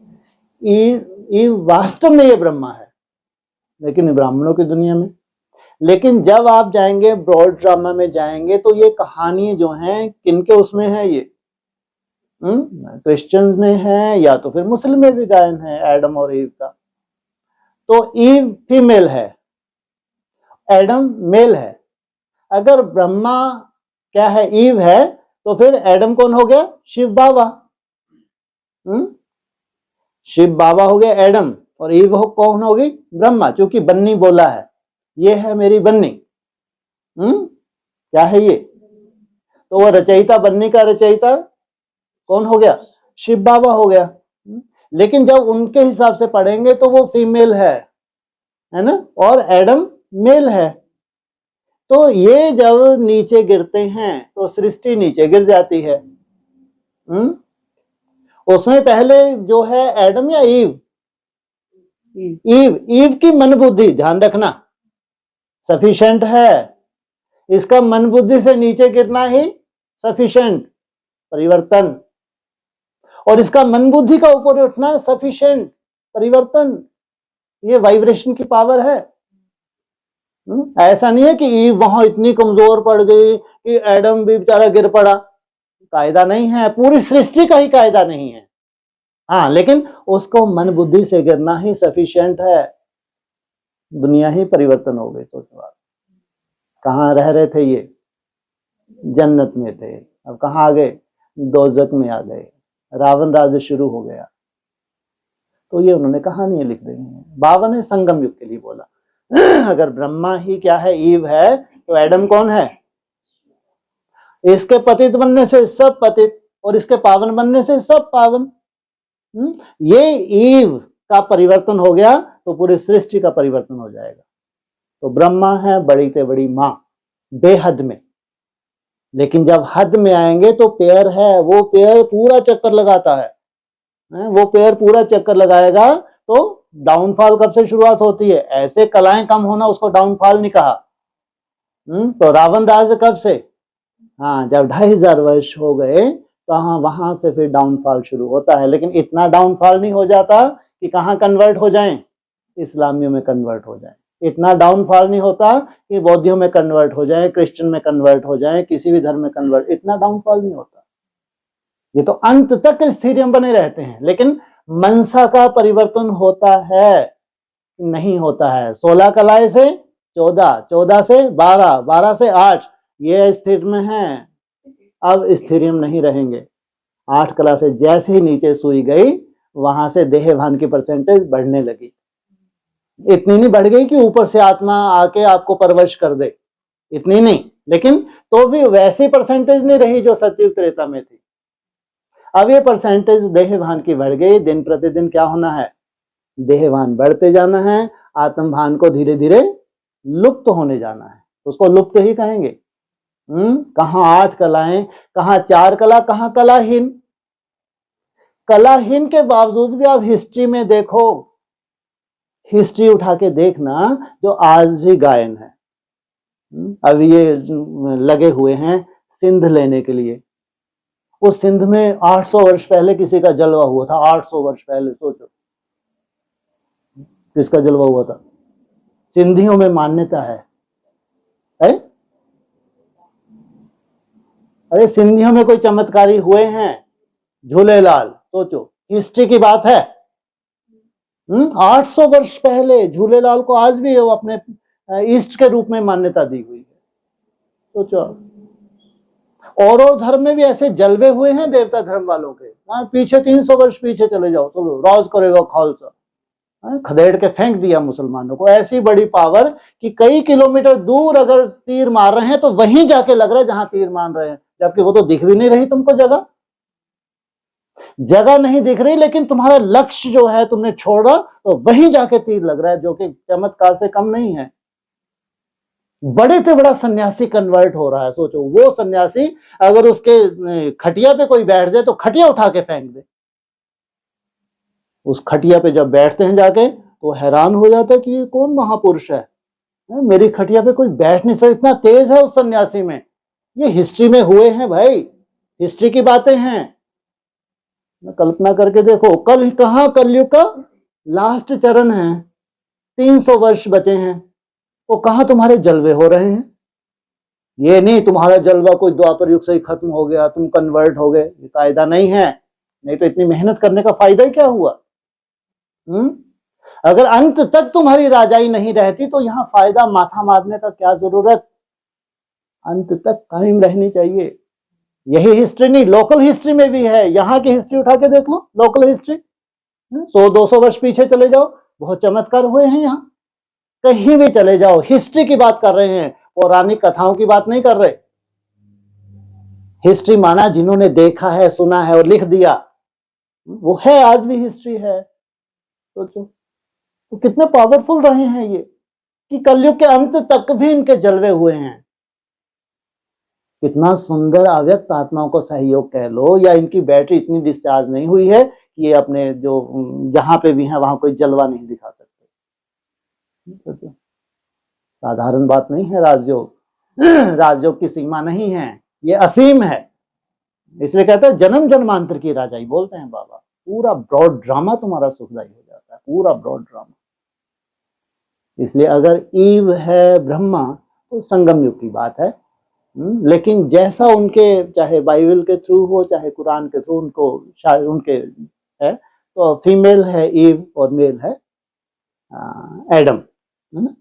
ईव वास्तव में ये ब्रह्मा है, लेकिन ब्राह्मणों की दुनिया में। लेकिन जब आप जाएंगे ब्रॉड ड्रामा में जाएंगे तो ये कहानी जो है किनके उसमें है? ये क्रिश्चियंस में है या तो फिर मुस्लिम में भी गायन है, एडम और ईव का। तो ईव फीमेल है, एडम मेल है। अगर ब्रह्मा क्या है? ईव है, तो फिर एडम कौन हो गया? शिव बाबा। शिव बाबा हो गया एडम, और ईव कौन होगी? ब्रह्मा, क्योंकि बन्नी बोला है ये है मेरी बन्नी। क्या है ये? तो वो रचयिता, बन्नी का रचयिता कौन हो गया? शिव बाबा हो गया। लेकिन जब उनके हिसाब से पढ़ेंगे तो वो फीमेल है ना, और एडम मेल है। तो ये जब नीचे गिरते हैं तो सृष्टि नीचे गिर जाती है। उसमें पहले जो है एडम या ईव? ईव की मन बुद्धि, ध्यान रखना, सफिशिएंट है। इसका मन बुद्धि से नीचे गिरना ही सफिशिएंट, परिवर्तन। और इसका मन बुद्धि का ऊपर उठना सफिशिएंट, परिवर्तन। ये वाइब्रेशन की पावर है। ऐसा नहीं है कि ईव वहां इतनी कमजोर पड़ गई कि एडम भी बेचारा गिर पड़ा। कायदा नहीं है, पूरी सृष्टि का ही कायदा नहीं है। हाँ, लेकिन उसको मन बुद्धि से गिरना ही सफिशिएंट है। दुनिया ही परिवर्तन हो गई। सोचो आप, कहाँ रह रहे थे ये? जन्नत में थे, अब कहाँ आ गए? दोजक में आ गए। रावण राज्य शुरू हो गया। तो ये उन्होंने कहानियां लिख दी हैं। बाबा ने संगम युग के लिए बोला। अगर ब्रह्मा ही क्या है, ईव है, तो एडम कौन है? इसके पतित बनने से सब पतित और इसके पावन बनने से सब पावन। ये ईव का परिवर्तन हो गया तो पूरी सृष्टि का परिवर्तन हो जाएगा। तो ब्रह्मा है बड़ी से बड़ी मां बेहद में, लेकिन जब हद में आएंगे तो पेड़ है, वो पेड़ पूरा चक्कर लगाता है, वो पेड़ पूरा चक्कर लगाएगा तो डाउनफॉल कब से शुरुआत होती है? ऐसे कलाएं कम होना उसको डाउनफॉल नहीं कहा। तो रावण राज कब से? हाँ, जब 2500 वर्ष हो गए तो हाँ, वहां से फिर डाउनफॉल शुरू होता है। लेकिन इतना डाउनफॉल नहीं हो जाता कि कहाँ कन्वर्ट हो जाएं, इस्लामियों में कन्वर्ट हो जाएं। इतना डाउनफॉल नहीं होता कि बौद्धियों में कन्वर्ट हो जाए, क्रिश्चियन में कन्वर्ट हो जाए, किसी भी धर्म में कन्वर्ट, इतना डाउनफॉल नहीं होता। ये तो अंत तक स्थिरियम बने रहते हैं। लेकिन मनसा का परिवर्तन होता है, नहीं होता है। 16 कलाएं से 14, 14 से 12, 12 से 8, ये स्थिर में है। अब स्थिरियम नहीं रहेंगे। 8 कला से जैसे ही नीचे सुई गई, वहां से देहभान की परसेंटेज बढ़ने लगी। इतनी नहीं बढ़ गई कि ऊपर से आत्मा आके आपको परवश कर दे, इतनी नहीं, लेकिन तो भी वैसी परसेंटेज नहीं रही जो सतयुग त्रेता में थी। अब ये परसेंटेज देहभान की बढ़ गई। दिन प्रतिदिन क्या होना है? देहभान बढ़ते जाना है, आत्मभान को धीरे धीरे लुप्त होने जाना है। उसको लुप्त ही कहेंगे। कहाँ 8 कलाएं, कहाँ 4 कला, कहाँ कलाहीन। कलाहीन के बावजूद भी आप हिस्ट्री में देखो, हिस्ट्री उठा के देखना, जो आज भी गायन है। अब ये लगे हुए हैं सिंध लेने के लिए। उस सिंध में 800 वर्ष पहले किसी का जलवा हुआ था। 800 वर्ष पहले, सोचो किसका जलवा हुआ था। सिंधियों में मान्यता है? अरे सिंधियों में कोई चमत्कारी हुए हैं? झूलेलाल, सोचो, हिस्ट्री की बात है। 800 वर्ष पहले झूलेलाल को आज भी वो अपने ईस्ट के रूप में मान्यता दी हुई है। सोचो, और धर्म में भी ऐसे जलवे हुए हैं देवता धर्म वालों के। पीछे 300 वर्ष पीछे चले जाओ, चलो राज करेगा खालसा, खदेड़ के फेंक दिया मुसलमानों को। ऐसी बड़ी पावर कि कई किलोमीटर दूर अगर तीर मार रहे हैं तो वहीं जाके लग रहा है जहां तीर मार रहे हैं, जबकि वो तो दिख भी नहीं रही तुमको। जगह नहीं दिख रही, लेकिन तुम्हारा लक्ष्य जो है तुमने छोड़ा तो वहीं जाके तीर लग रहा है, जो कि चमत्कार से कम नहीं है। बड़े से बड़ा सन्यासी कन्वर्ट हो रहा है। सोचो, वो सन्यासी अगर उसके खटिया पे कोई बैठ जाए तो खटिया उठा के फेंक दे। उस खटिया पे जब बैठते हैं जाके तो हैरान हो जाता है कि ये कौन महापुरुष है, मेरी खटिया पे कोई बैठ नहीं सकता, इतना तेज है उस सन्यासी में। ये हिस्ट्री में हुए हैं भाई, हिस्ट्री की बातें हैं। कल्पना करके देखो, कल कहां कलयुग का लास्ट चरण है, 300 वर्ष बचे हैं, तो कहां तुम्हारे जलवे हो रहे हैं। ये नहीं तुम्हारा जलवा कोई द्वापर युग से ही खत्म हो गया, तुम कन्वर्ट हो गए, ये कायदा नहीं है। नहीं तो इतनी मेहनत करने का फायदा ही क्या हुआ। अगर अंत तक तुम्हारी राजाई नहीं रहती तो यहां फायदा माथा मारने का क्या जरूरत। अंत तक कायम रहनी चाहिए। यही हिस्ट्री नहीं, लोकल हिस्ट्री में भी है। यहाँ की हिस्ट्री उठा के देख लो, लोकल हिस्ट्री 100-200 वर्ष पीछे चले जाओ, बहुत चमत्कार हुए हैं। यहाँ कहीं भी चले जाओ, हिस्ट्री की बात कर रहे हैं, पौराणिक कथाओं की बात नहीं कर रहे। हिस्ट्री माना जिन्होंने देखा है, सुना है और लिख दिया, वो है, आज भी हिस्ट्री है। सोचो तो कितने पावरफुल रहे हैं ये, कि कलयुग के अंत तक भी इनके जलवे हुए हैं। कितना सुंदर अव्यक्त आत्माओं को सहयोग कह लो, या इनकी बैटरी इतनी डिस्चार्ज नहीं हुई है कि ये अपने जो जहां पे भी हैं वहां कोई जलवा नहीं दिखा सकते। साधारण बात नहीं है राजयोग। राजयोग की सीमा नहीं है, ये असीम है। इसलिए कहते हैं जन्म जन्मांतर की राजाई, बोलते हैं बाबा। पूरा ब्रॉड ड्रामा तुम्हारा सुखदाई हो जाता है, पूरा ब्रॉड ड्रामा। इसलिए अगर ईव है ब्रह्मा तो संगम युग की बात है। लेकिन जैसा उनके, चाहे बाइबल के थ्रू हो चाहे कुरान के थ्रू, उनको शायद उनके है तो फीमेल है ईव और मेल है एडम, है ना।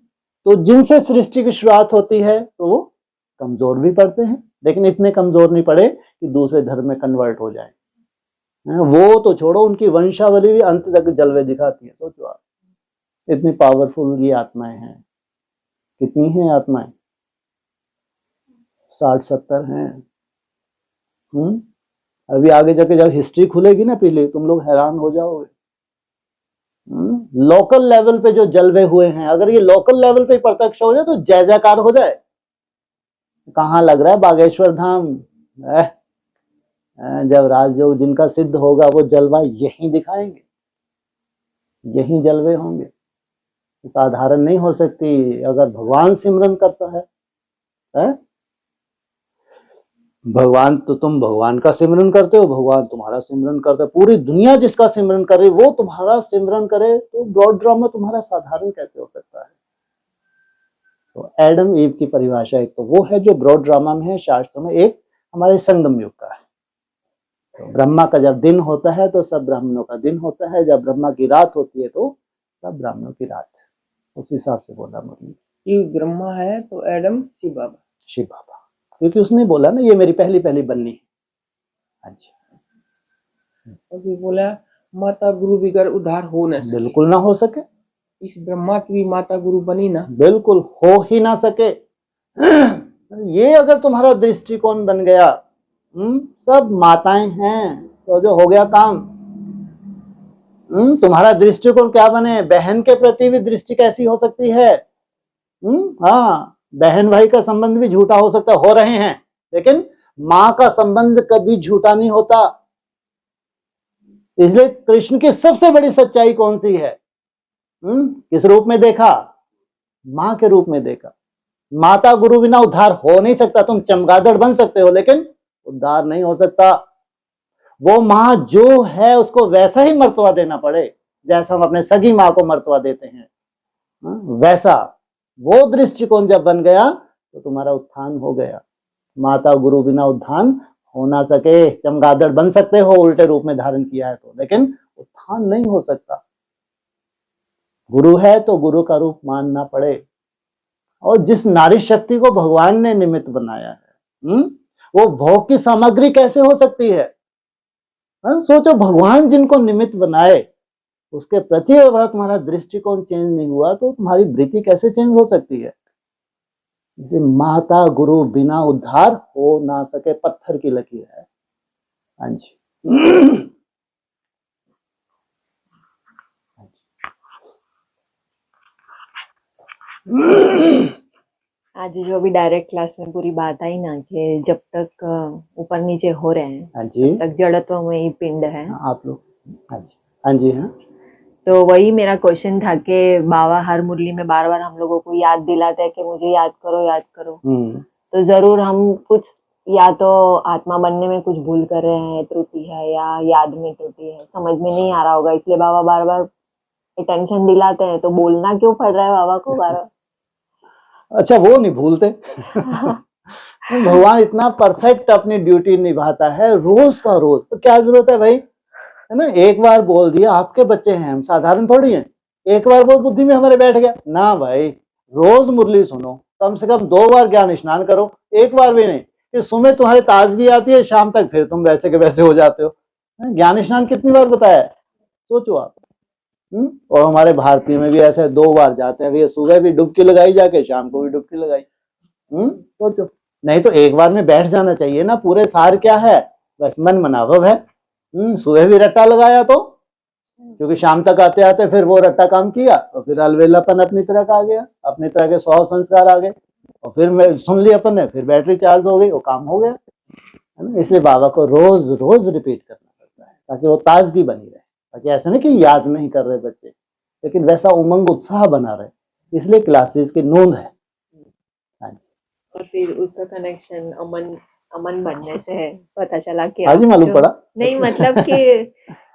तो जिनसे सृष्टि की शुरुआत होती है तो वो कमजोर भी पड़ते हैं, लेकिन इतने कमजोर नहीं पड़े कि दूसरे धर्म में कन्वर्ट हो जाए। वो तो छोड़ो, उनकी वंशावली भी अंत तक जलवे दिखाती है। सोचो आप, इतनी पावरफुल ये आत्माएं हैं। कितनी हैं आत्माएं? 60-70 हैं। अभी आगे जाके जब हिस्ट्री खुलेगी ना पीली, तुम लोग हैरान हो जाओगे। लोकल लेवल पे जो जलवे हुए हैं, अगर ये लोकल लेवल पे प्रत्यक्ष हो जाए तो जय जयकार हो जाए। कहाँ लग रहा है? बागेश्वर धाम। जब राजयोग जिनका सिद्ध होगा वो जलवा यहीं दिखाएंगे, यहीं जलवे होंगे। साधारण नहीं हो सकती। अगर भगवान सिमरन करता है? भगवान तो, तुम भगवान का सिमरन करते हो, भगवान तुम्हारा सिमरन करता है, पूरी दुनिया जिसका सिमरन करे वो तुम्हारा सिमरन करे, तो ब्रॉड ड्रामा तुम्हारा साधारण कैसे हो सकता है? तो एडम ईव की परिभाषा एक तो वो है जो ब्रॉड ड्रामा में है शास्त्रों में, एक हमारे संगम युग का है। तो ब्रह्मा का जब दिन होता है तो सब ब्राह्मणों का दिन होता है, जब ब्रह्मा की रात होती है तो सब ब्राह्मणों की रात। उस हिसाब से बोला मुरली। ये ब्रह्मा है तो एडम शिव बाबा। शिव बाबा, क्योंकि उसने बोला ना ये मेरी पहली पहली बननी है। अच्छा, अभी बोला माता गुरु बिगर उद्धार हो न सके। बिल्कुल ना हो सके। इस ब्रह्मा की भी माता गुरु बनी ना, बिल्कुल हो ही ना सके। ये अगर तुम्हारा दृष्टिकोण बन गया, सब माताएं हैं तो जो हो गया काम। तुम्हारा दृष्टिकोण क्या बने? बहन के प्रति भी दृष्टि कैसी हो सकती है? हाँ, बहन भाई का संबंध भी झूठा हो सकता है, हो रहे हैं, लेकिन माँ का संबंध कभी झूठा नहीं होता। इसलिए कृष्ण की सबसे बड़ी सच्चाई कौन सी है? किस रूप में देखा? माँ के रूप में देखा। माता गुरु बिना उद्धार हो नहीं सकता। तुम चमगादड़ बन सकते हो लेकिन उद्धार नहीं हो सकता। वो माँ जो है उसको वैसा ही मर्तबा देना पड़े जैसा हम अपने सगी माँ को मर्तबा देते हैं, वैसा। वो दृष्टिकोण जब बन गया तो तुम्हारा उत्थान हो गया। माता गुरु बिना उत्थान हो ना सके। चमगादड़ बन सकते हो उल्टे रूप में धारण किया है तो, लेकिन उत्थान नहीं हो सकता। गुरु है तो गुरु का रूप मानना पड़े। और जिस नारी शक्ति को भगवान ने निमित्त बनाया है, वो भोग की सामग्री कैसे हो सकती है? सोचो, भगवान जिनको निमित्त बनाए उसके प्रति अगर तुम्हारा दृष्टिकोण चेंज नहीं हुआ तो तुम्हारी वृत्ति कैसे चेंज हो सकती है? माता गुरु बिना उद्धार हो ना सके, पत्थर की लकीर है। हाँ जी। आज जो अभी डायरेक्ट क्लास में पूरी बात आई ना कि जब तक ऊपर नीचे हो रहे हैं, हाँ जी, तब तक जड़त्व में ही पिंड है। आप लोग। हाँ जी, हाँ जी, हाँ। तो वही मेरा क्वेश्चन था कि बाबा हर मुरली में बार बार हम लोगों को याद दिलाते हैं कि मुझे याद करो, याद करो। तो जरूर हम कुछ या तो आत्मा बनने में कुछ भूल कर रहे हैं, त्रुटि है, या याद में त्रुटि है, समझ में नहीं आ रहा होगा, इसलिए बाबा बार बार टेंशन दिलाते हैं। तो बोलना क्यों पड़ रहा है बाबा को बार बार? अच्छा, वो नहीं भूलते। भगवान इतना परफेक्ट अपनी ड्यूटी निभाता है रोज का रोज। तो क्या जरूरत है भाई, है ना? एक बार बोल दिया, आपके बच्चे हैं, हम साधारण थोड़ी हैं। एक बार वो बुद्धि में हमारे बैठ गया ना भाई। रोज मुरली सुनो, कम से कम 2 बार ज्ञान स्नान करो, एक बार भी नहीं। कि सुबह तुम्हारी ताजगी आती है, शाम तक फिर तुम वैसे के वैसे हो जाते हो। ज्ञान स्नान कितनी बार बताया है? सोचो आप। और हमारे भारतीय में भी ऐसे 2 बार जाते हैं, सुबह भी डुबकी लगाई जाके, शाम को भी डुबकी लगाई। सोचो, नहीं तो एक बार में बैठ जाना चाहिए ना। पूरे सार क्या है? बस मन मनाभव है। सुबह भी रट्टा लगाया तो, क्योंकि शाम तक आते आते फिर वो रट्टा काम किया और फिर अलवेलापन अपनी तरह का आ गया, अपनी तरह के 100 संस्कार आ गए, और फिर मैं सुन लिया अपन ने, फिर बैटरी चार्ज हो गई, वो काम हो गया, है ना? इसलिए बाबा को रोज रोज रिपीट करना पड़ता है ताकि वो ताजगी बनी रहे। ताकि ऐसा नहीं कि याद नहीं कर रहे बच्चे, लेकिन वैसा उमंग उत्साह बना रहे। इसलिए क्लासेस की नोंद है। और फिर उसका कनेक्शन अमन बनने से पता चला कि हाँ जी, मालूम पड़ा। नहीं, मतलब कि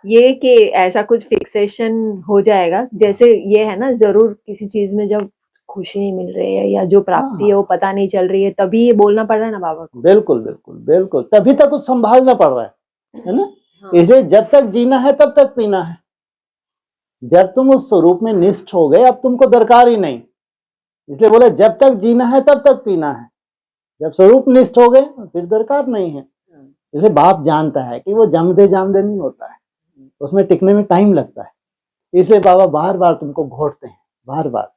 ये कि ऐसा कुछ फिक्सेशन हो जाएगा। जैसे ये है ना, जरूर किसी चीज में जब खुशी नहीं मिल रही है या जो प्राप्ति है वो पता नहीं चल रही है, तभी ये बोलना पड़ रहा है ना बाबा को। बिल्कुल बिल्कुल बिल्कुल, तभी तक कुछ संभालना पड़ रहा है ना? इसलिए जब तक जीना है तब तक पीना है। जब तुम उस स्वरूप में निष्ठ हो गए, अब तुमको दरकार ही नहीं। इसलिए बोले जब तक जीना है तब तक पीना है। जब स्वरूप निष्ठ हो गए फिर दरकार नहीं है। इसलिए बाप जानता है कि वो जमदे जामदे नहीं होता है, उसमें टिकने में टाइम लगता है। इसलिए बाबा बार बार तुमको घोटते हैं, बार बार,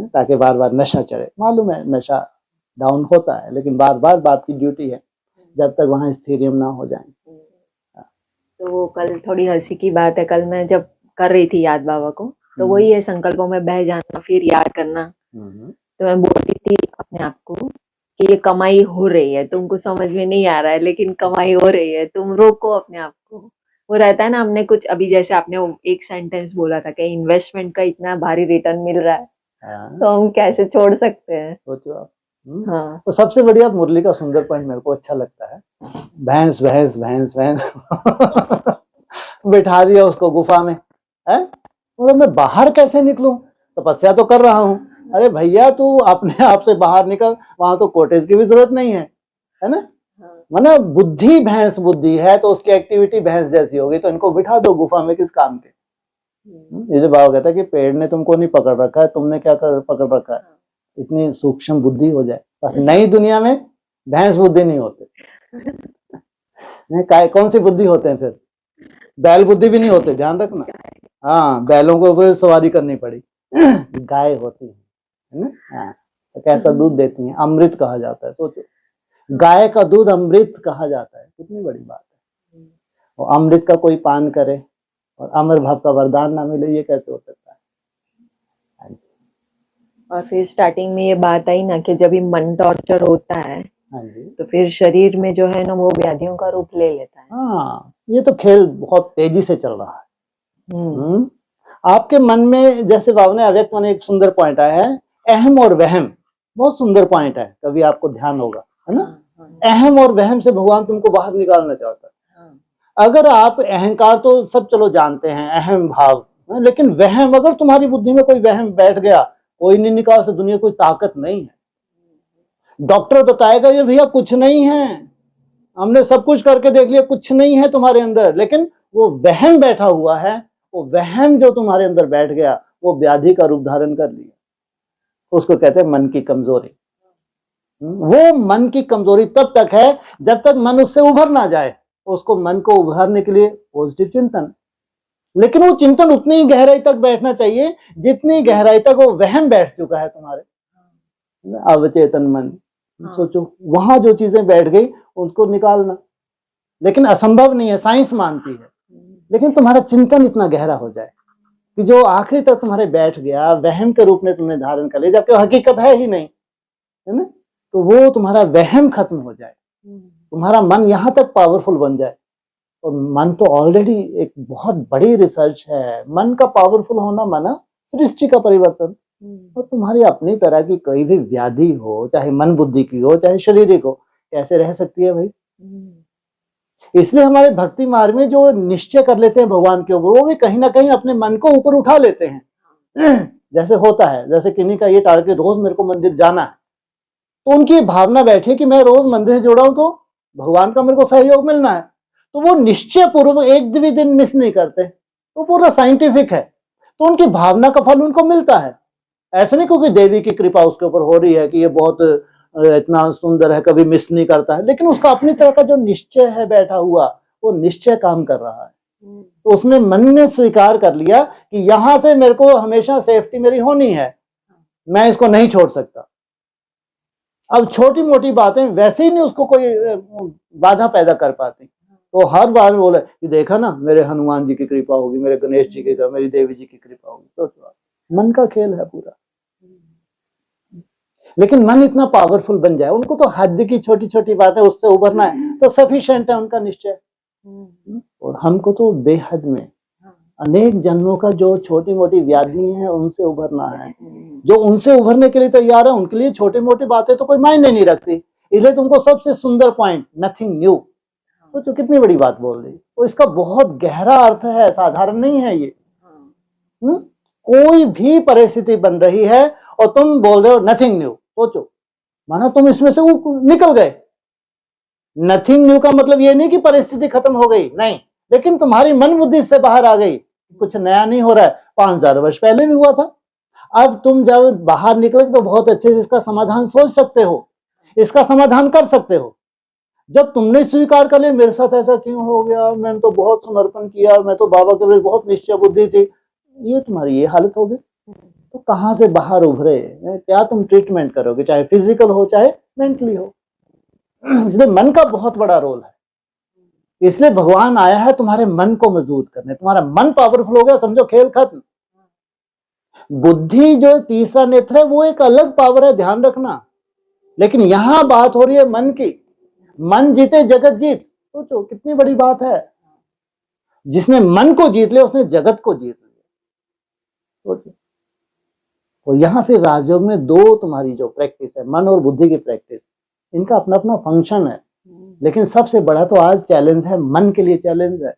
ताकि बार बार नशा चढ़े। मालूम है नशा डाउन होता है, लेकिन बार बार बाप की ड्यूटी है जब तक वहां स्थिरियम ना हो जाए। तो वो कल थोड़ी हंसी की बात है, कल मैं जब कर रही थी याद बाबा को, तो वही है संकल्पों में बह जाना, फिर याद करना। तो मैं बोलती थी अपने आप को कि ये कमाई हो रही है, तुमको समझ में नहीं आ रहा है, लेकिन कमाई हो रही है, तुम रोको अपने आप को। वो रहता है ना, हमने कुछ अभी जैसे आपने एक सेंटेंस बोला था कि इन्वेस्टमेंट का इतना भारी रिटर्न मिल रहा है, तो हम कैसे छोड़ सकते हैं? सोचो आप। हाँ। तो सबसे बढ़िया मुरली का सुंदर पॉइंट मेरे को अच्छा लगता है, भैंस भैंस भैंस भैंस बिठा दिया उसको गुफा में, है मतलब मैं बाहर कैसे निकलूं, तपस्या तो कर रहा हूं। अरे भैया तू अपने आप से बाहर निकल, वहां तो कोटेज की भी जरूरत नहीं है ना। मतलब बुद्धि भैंस बुद्धि है तो उसकी एक्टिविटी भैंस जैसी होगी, तो इनको बिठा दो गुफा में, किस काम के। ये बाबा कहता है कि पेड़ ने तुमको नहीं पकड़ रखा है, तुमने क्या पकड़ रखा है, इतनी सूक्ष्म बुद्धि हो जाए। बस नई दुनिया में भैंस बुद्धि नहीं होते। कौन सी बुद्धि होते हैं फिर? बैल बुद्धि भी नहीं होते, ध्यान रखना। हाँ, बैलों के ऊपर सवारी करनी पड़ी। गाय होती है ना। हाँ, तो कैसा दूध देती है, अमृत कहा जाता है। सोचो, गाय का दूध अमृत कहा जाता है, कितनी बड़ी बात है। और अमृत का कोई पान करे और अमर भाव का वरदान ना मिले, ये कैसे हो सकता है? और फिर स्टार्टिंग में ये बात आई ना कि जब भी मन टॉर्चर होता है, हाँ जी, तो फिर शरीर में जो है ना वो व्याधियों का रूप ले लेता है। हाँ, ये तो खेल बहुत तेजी से चल रहा है। आपके मन में, जैसे बाबा ने अव्यक्त में एक सुंदर पॉइंट आया है, अहम और वहम, बहुत सुंदर पॉइंट है, कभी आपको ध्यान होगा, है ना। अहम और वहम से भगवान तुमको बाहर निकालना चाहता है। अगर आप अहंकार तो सब चलो जानते हैं, अहम भाव, लेकिन वहम, अगर तुम्हारी बुद्धि में कोई वहम बैठ गया, कोई नहीं निकाल सकता, दुनिया कोई ताकत नहीं है। डॉक्टर बताएगा ये भैया कुछ नहीं है, हमने सब कुछ करके देख लिया, कुछ नहीं है तुम्हारे अंदर, लेकिन वो वहम बैठा हुआ है, वो वहम जो तुम्हारे अंदर बैठ गया, वो व्याधि का रूप धारण कर लिया। उसको कहते हैं मन की कमजोरी। वो मन की कमजोरी तब तक है जब तक मन उससे उभर ना जाए। उसको, मन को उभरने के लिए पॉजिटिव चिंतन, लेकिन वो चिंतन उतनी ही गहराई तक बैठना चाहिए जितनी गहराई तक वो वहम बैठ चुका है तुम्हारे अवचेतन मन। सोचो, वहां जो चीजें बैठ गई उनको निकालना, लेकिन असंभव नहीं है, साइंस मानती है, लेकिन तुम्हारा चिंतन इतना गहरा हो जाए कि जो आखिरी तक तुम्हारे बैठ गया, वहम के रूप में तुमने धारण कर लिया, जबकि हकीकत है ही नहीं, है ना। तो वो तुम्हारा वहम खत्म हो जाए, तुम्हारा मन यहां तक पावरफुल बन जाए। और मन तो ऑलरेडी एक बहुत बड़ी रिसर्च है, मन का पावरफुल होना माना सृष्टि का परिवर्तन। और तुम्हारी अपनी तरह की कोई भी व्याधि हो, चाहे मन बुद्धि की हो, चाहे शारीरिक हो, कैसे रह सकती है भाई? इसलिए हमारे भक्ति मार्ग में जो निश्चय कर लेते हैं भगवान के ऊपर, वो भी कहीं ना कहीं अपने मन को ऊपर उठा लेते हैं। जैसे होता है, जैसे किन्हीं का ये टारगेट रोज मेरे को मंदिर जाना है, तो उनकी भावना बैठी कि मैं रोज मंदिर से जुड़ा हूं तो भगवान का मेरे को सहयोग मिलना है, तो वो निश्चय पूर्वक एक भी दिन मिस नहीं करते। तो पूरा साइंटिफिक है, तो उनकी भावना का फल उनको मिलता है। ऐसा नहीं क्योंकि देवी की कृपा उसके ऊपर हो रही है कि ये बहुत इतना सुंदर है, कभी मिस नहीं करता है, लेकिन उसका अपनी तरह का जो निश्चय है बैठा हुआ, वो निश्चय काम कर रहा है। तो उसने मन ने स्वीकार कर लिया कि यहां से मेरे को हमेशा सेफ्टी मेरी होनी है, मैं इसको नहीं छोड़ सकता। अब छोटी मोटी बातें वैसे ही नहीं उसको कोई बाधा पैदा कर पाती, तो हर बार बोले कि देखा ना, मेरे हनुमान जी की कृपा होगी, मेरे गणेश जी की, मेरी देवी जी की कृपा होगी। तो मन का खेल है पूरा। लेकिन मन इतना पावरफुल बन जाए, उनको तो हद की छोटी छोटी बातें, उससे उभरना है तो सफिशिएंट है उनका निश्चय। और हमको तो बेहद में अनेक जन्मों का जो छोटी मोटी व्याधि है उनसे उभरना है। जो उनसे उभरने के लिए तैयार है, उनके लिए छोटी मोटी बातें तो कोई मायने नहीं रखती। इसलिए तुमको सबसे सुंदर पॉइंट, नथिंग न्यू, तो कितनी बड़ी बात बोल रही, तो इसका बहुत गहरा अर्थ है, साधारण नहीं है ये। कोई भी परिस्थिति बन रही है और तुम बोल रहे हो नथिंग न्यू, सोचो, माना तुम इसमें से निकल गए। नथिंग न्यू का मतलब ये नहीं कि परिस्थिति खत्म हो गई, नहीं, लेकिन तुम्हारी मन बुद्धि से बाहर आ गई, कुछ नया नहीं हो रहा है, 5000 वर्ष पहले भी हुआ था। अब तुम जब बाहर निकले तो बहुत अच्छे से इसका समाधान सोच सकते हो, इसका समाधान कर सकते हो। जब तुमने स्वीकार कर लिया मेरे साथ ऐसा क्यों हो गया, मैंने तो बहुत समर्पण किया, मैं तो बाबा के लिए बहुत निश्चय बुद्धि थी, ये तुम्हारी ये हालत हो गई, तो कहाँ से बाहर उभरे? क्या तुम ट्रीटमेंट करोगे, चाहे फिजिकल हो चाहे मेंटली हो? इसलिए मन का बहुत बड़ा रोल है। इसलिए भगवान आया है तुम्हारे मन को मजबूत करने। तुम्हारा मन पावरफुल हो गया, समझो खेल खत्म। बुद्धि जो तीसरा नेत्र है वो एक अलग पावर है, ध्यान रखना। लेकिन यहां बात हो रही है मन की। मन जीते जगत जीत, सोचो कितनी बड़ी बात है। जिसने मन को जीत लिया उसने जगत को जीत लिया। सोचो। तो यहां फिर राजयोग में दो तुम्हारी जो प्रैक्टिस है, मन और बुद्धि की प्रैक्टिस, इनका अपना अपना फंक्शन है। लेकिन सबसे बड़ा तो आज चैलेंज है, मन के लिए चैलेंज है।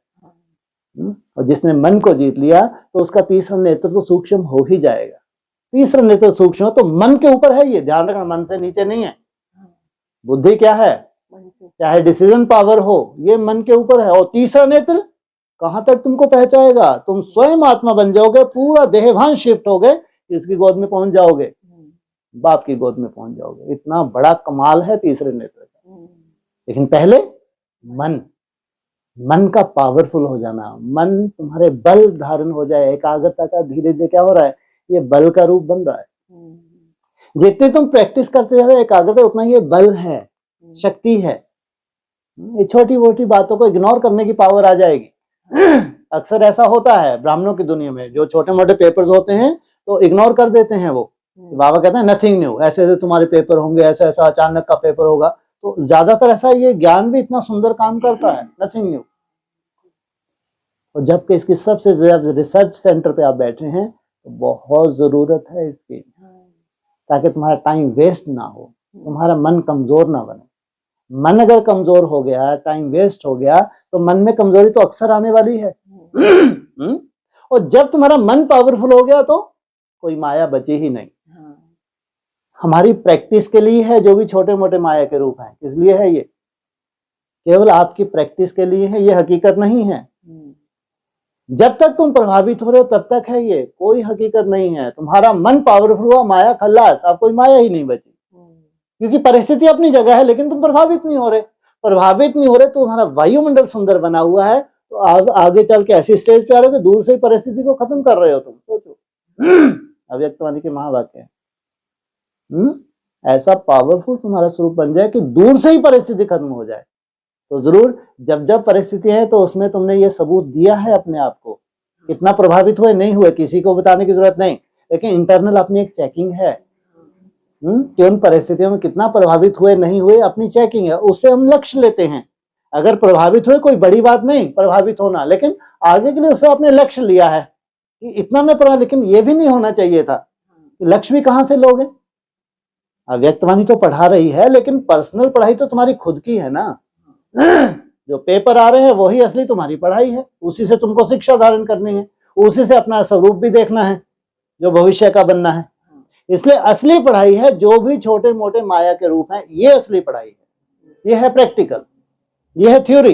और जिसने मन को जीत लिया तो उसका तीसरा नेत्र तो सूक्ष्म हो ही जाएगा। तीसरा नेत्र सूक्ष्म तो मन के ऊपर है, ये ध्यान रखना, मन से नीचे नहीं है। बुद्धि क्या है, चाहे डिसीजन पावर हो, ये मन के ऊपर है। और तीसरा नेत्र कहां तक तुमको पहुंचाएगा? तुम स्वयं आत्मा बन जाओगे, पूरा देहभान शिफ्ट हो गए, इसकी गोद में पहुंच जाओगे, बाप की गोद में पहुंच जाओगे। इतना बड़ा कमाल है तीसरे नेत्र का। लेकिन पहले मन का पावरफुल हो जाना, मन तुम्हारे बल धारण हो जाए, एकाग्रता का धीरे धीरे क्या हो रहा है, ये बल का रूप बन रहा है। जितने तुम प्रैक्टिस करते जा रहे हो एकाग्रता, उतना ये बल है, शक्ति है। ये छोटी मोटी बातों को इग्नोर करने की पावर आ जाएगी। अक्सर ऐसा होता है ब्राह्मणों की दुनिया में, जो छोटे मोटे पेपर्स होते हैं तो इग्नोर कर देते हैं वो। बाबा कहते हैं नथिंग न्यू, ऐसे ऐसे तुम्हारे पेपर होंगे, ऐसा ऐसा अचानक का पेपर होगा। तो ज्यादातर ऐसा, ये ज्ञान भी इतना सुंदर काम करता है, नथिंग न्यू। और जबकि इसकी सबसे ज्यादा रिसर्च सेंटर पे आप बैठे हैं तो बहुत जरूरत है इसकी, ताकि तुम्हारा टाइम वेस्ट ना हो, तुम्हारा मन कमजोर ना बने। मन अगर कमजोर हो गया, टाइम वेस्ट हो गया, तो मन में कमजोरी तो अक्सर आने वाली है। और जब तुम्हारा मन पावरफुल हो गया तो कोई माया बची ही नहीं। हमारी प्रैक्टिस के लिए है जो भी छोटे मोटे माया के रूप हैं, इसलिए है ये, केवल आपकी प्रैक्टिस के लिए है, ये हकीकत नहीं है। जब तक तुम प्रभावित हो रहे हो तब तक है ये, कोई हकीकत नहीं है। तुम्हारा मन पावरफुल हुआ, माया खल्लास, अब कोई माया ही नहीं बची। क्योंकि परिस्थिति अपनी जगह है लेकिन तुम प्रभावित नहीं हो रहे। प्रभावित नहीं हो रहे तो तुम्हारा वायुमंडल सुंदर बना हुआ है, तो आगे चल के ऐसी स्टेज पे आ रहे हो दूर से ही परिस्थिति को खत्म कर रहे हो तुम। सोचो अव्यक्तवाणी के महावाक्य है। ऐसा पावरफुल तुम्हारा स्वरूप बन जाए कि दूर से ही परिस्थिति खत्म हो जाए। तो जरूर जब जब परिस्थिति है तो उसमें तुमने ये सबूत दिया है अपने आप को, कितना प्रभावित हुए नहीं हुए किसी को बताने की जरूरत नहीं, लेकिन इंटरनल अपनी एक चेकिंग है कि उन परिस्थितियों में कितना प्रभावित हुए नहीं हुए, अपनी चेकिंग है। उससे हम लक्ष्य लेते हैं। अगर प्रभावित हुए कोई बड़ी बात नहीं प्रभावित होना, लेकिन आगे के लिए उससे आपने लक्ष्य लिया है कि इतना मैं प्रभावित, लेकिन ये भी नहीं होना चाहिए था। लक्ष्य भी कहां से लोगे? अव्यक्तवाणी तो पढ़ा रही है, लेकिन पर्सनल पढ़ाई तो तुम्हारी खुद की है ना। जो पेपर आ रहे हैं वही असली तुम्हारी पढ़ाई है, उसी से तुमको शिक्षा धारण करनी है, उसी से अपना स्वरूप भी देखना है जो भविष्य का बनना है। इसलिए असली पढ़ाई है जो भी छोटे मोटे माया के रूप हैं, ये असली पढ़ाई है। ये है प्रैक्टिकल, ये है थ्योरी,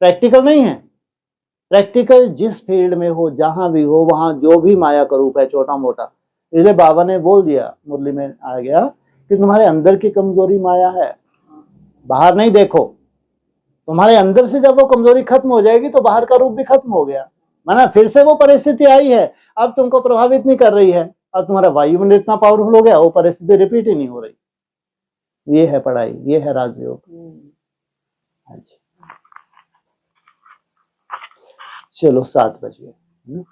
प्रैक्टिकल नहीं है। प्रैक्टिकल जिस फील्ड में हो, जहां भी हो, वहां जो भी माया का रूप है छोटा मोटा। इसलिए बाबा ने बोल दिया, मुरली में आ गया कि तुम्हारे अंदर की कमजोरी माया है, बाहर नहीं देखो। तुम्हारे अंदर से जब वो कमजोरी खत्म हो जाएगी तो बाहर का रूप भी खत्म हो गया। माना फिर से वो परिस्थिति आई है, अब तुमको प्रभावित नहीं कर रही है, अब तुम्हारा वायुमंडल इतना पावरफुल हो गया, वो परिस्थिति रिपीट ही नहीं हो रही। ये है पढ़ाई, ये है राजयोग। चलो 7 बज गए।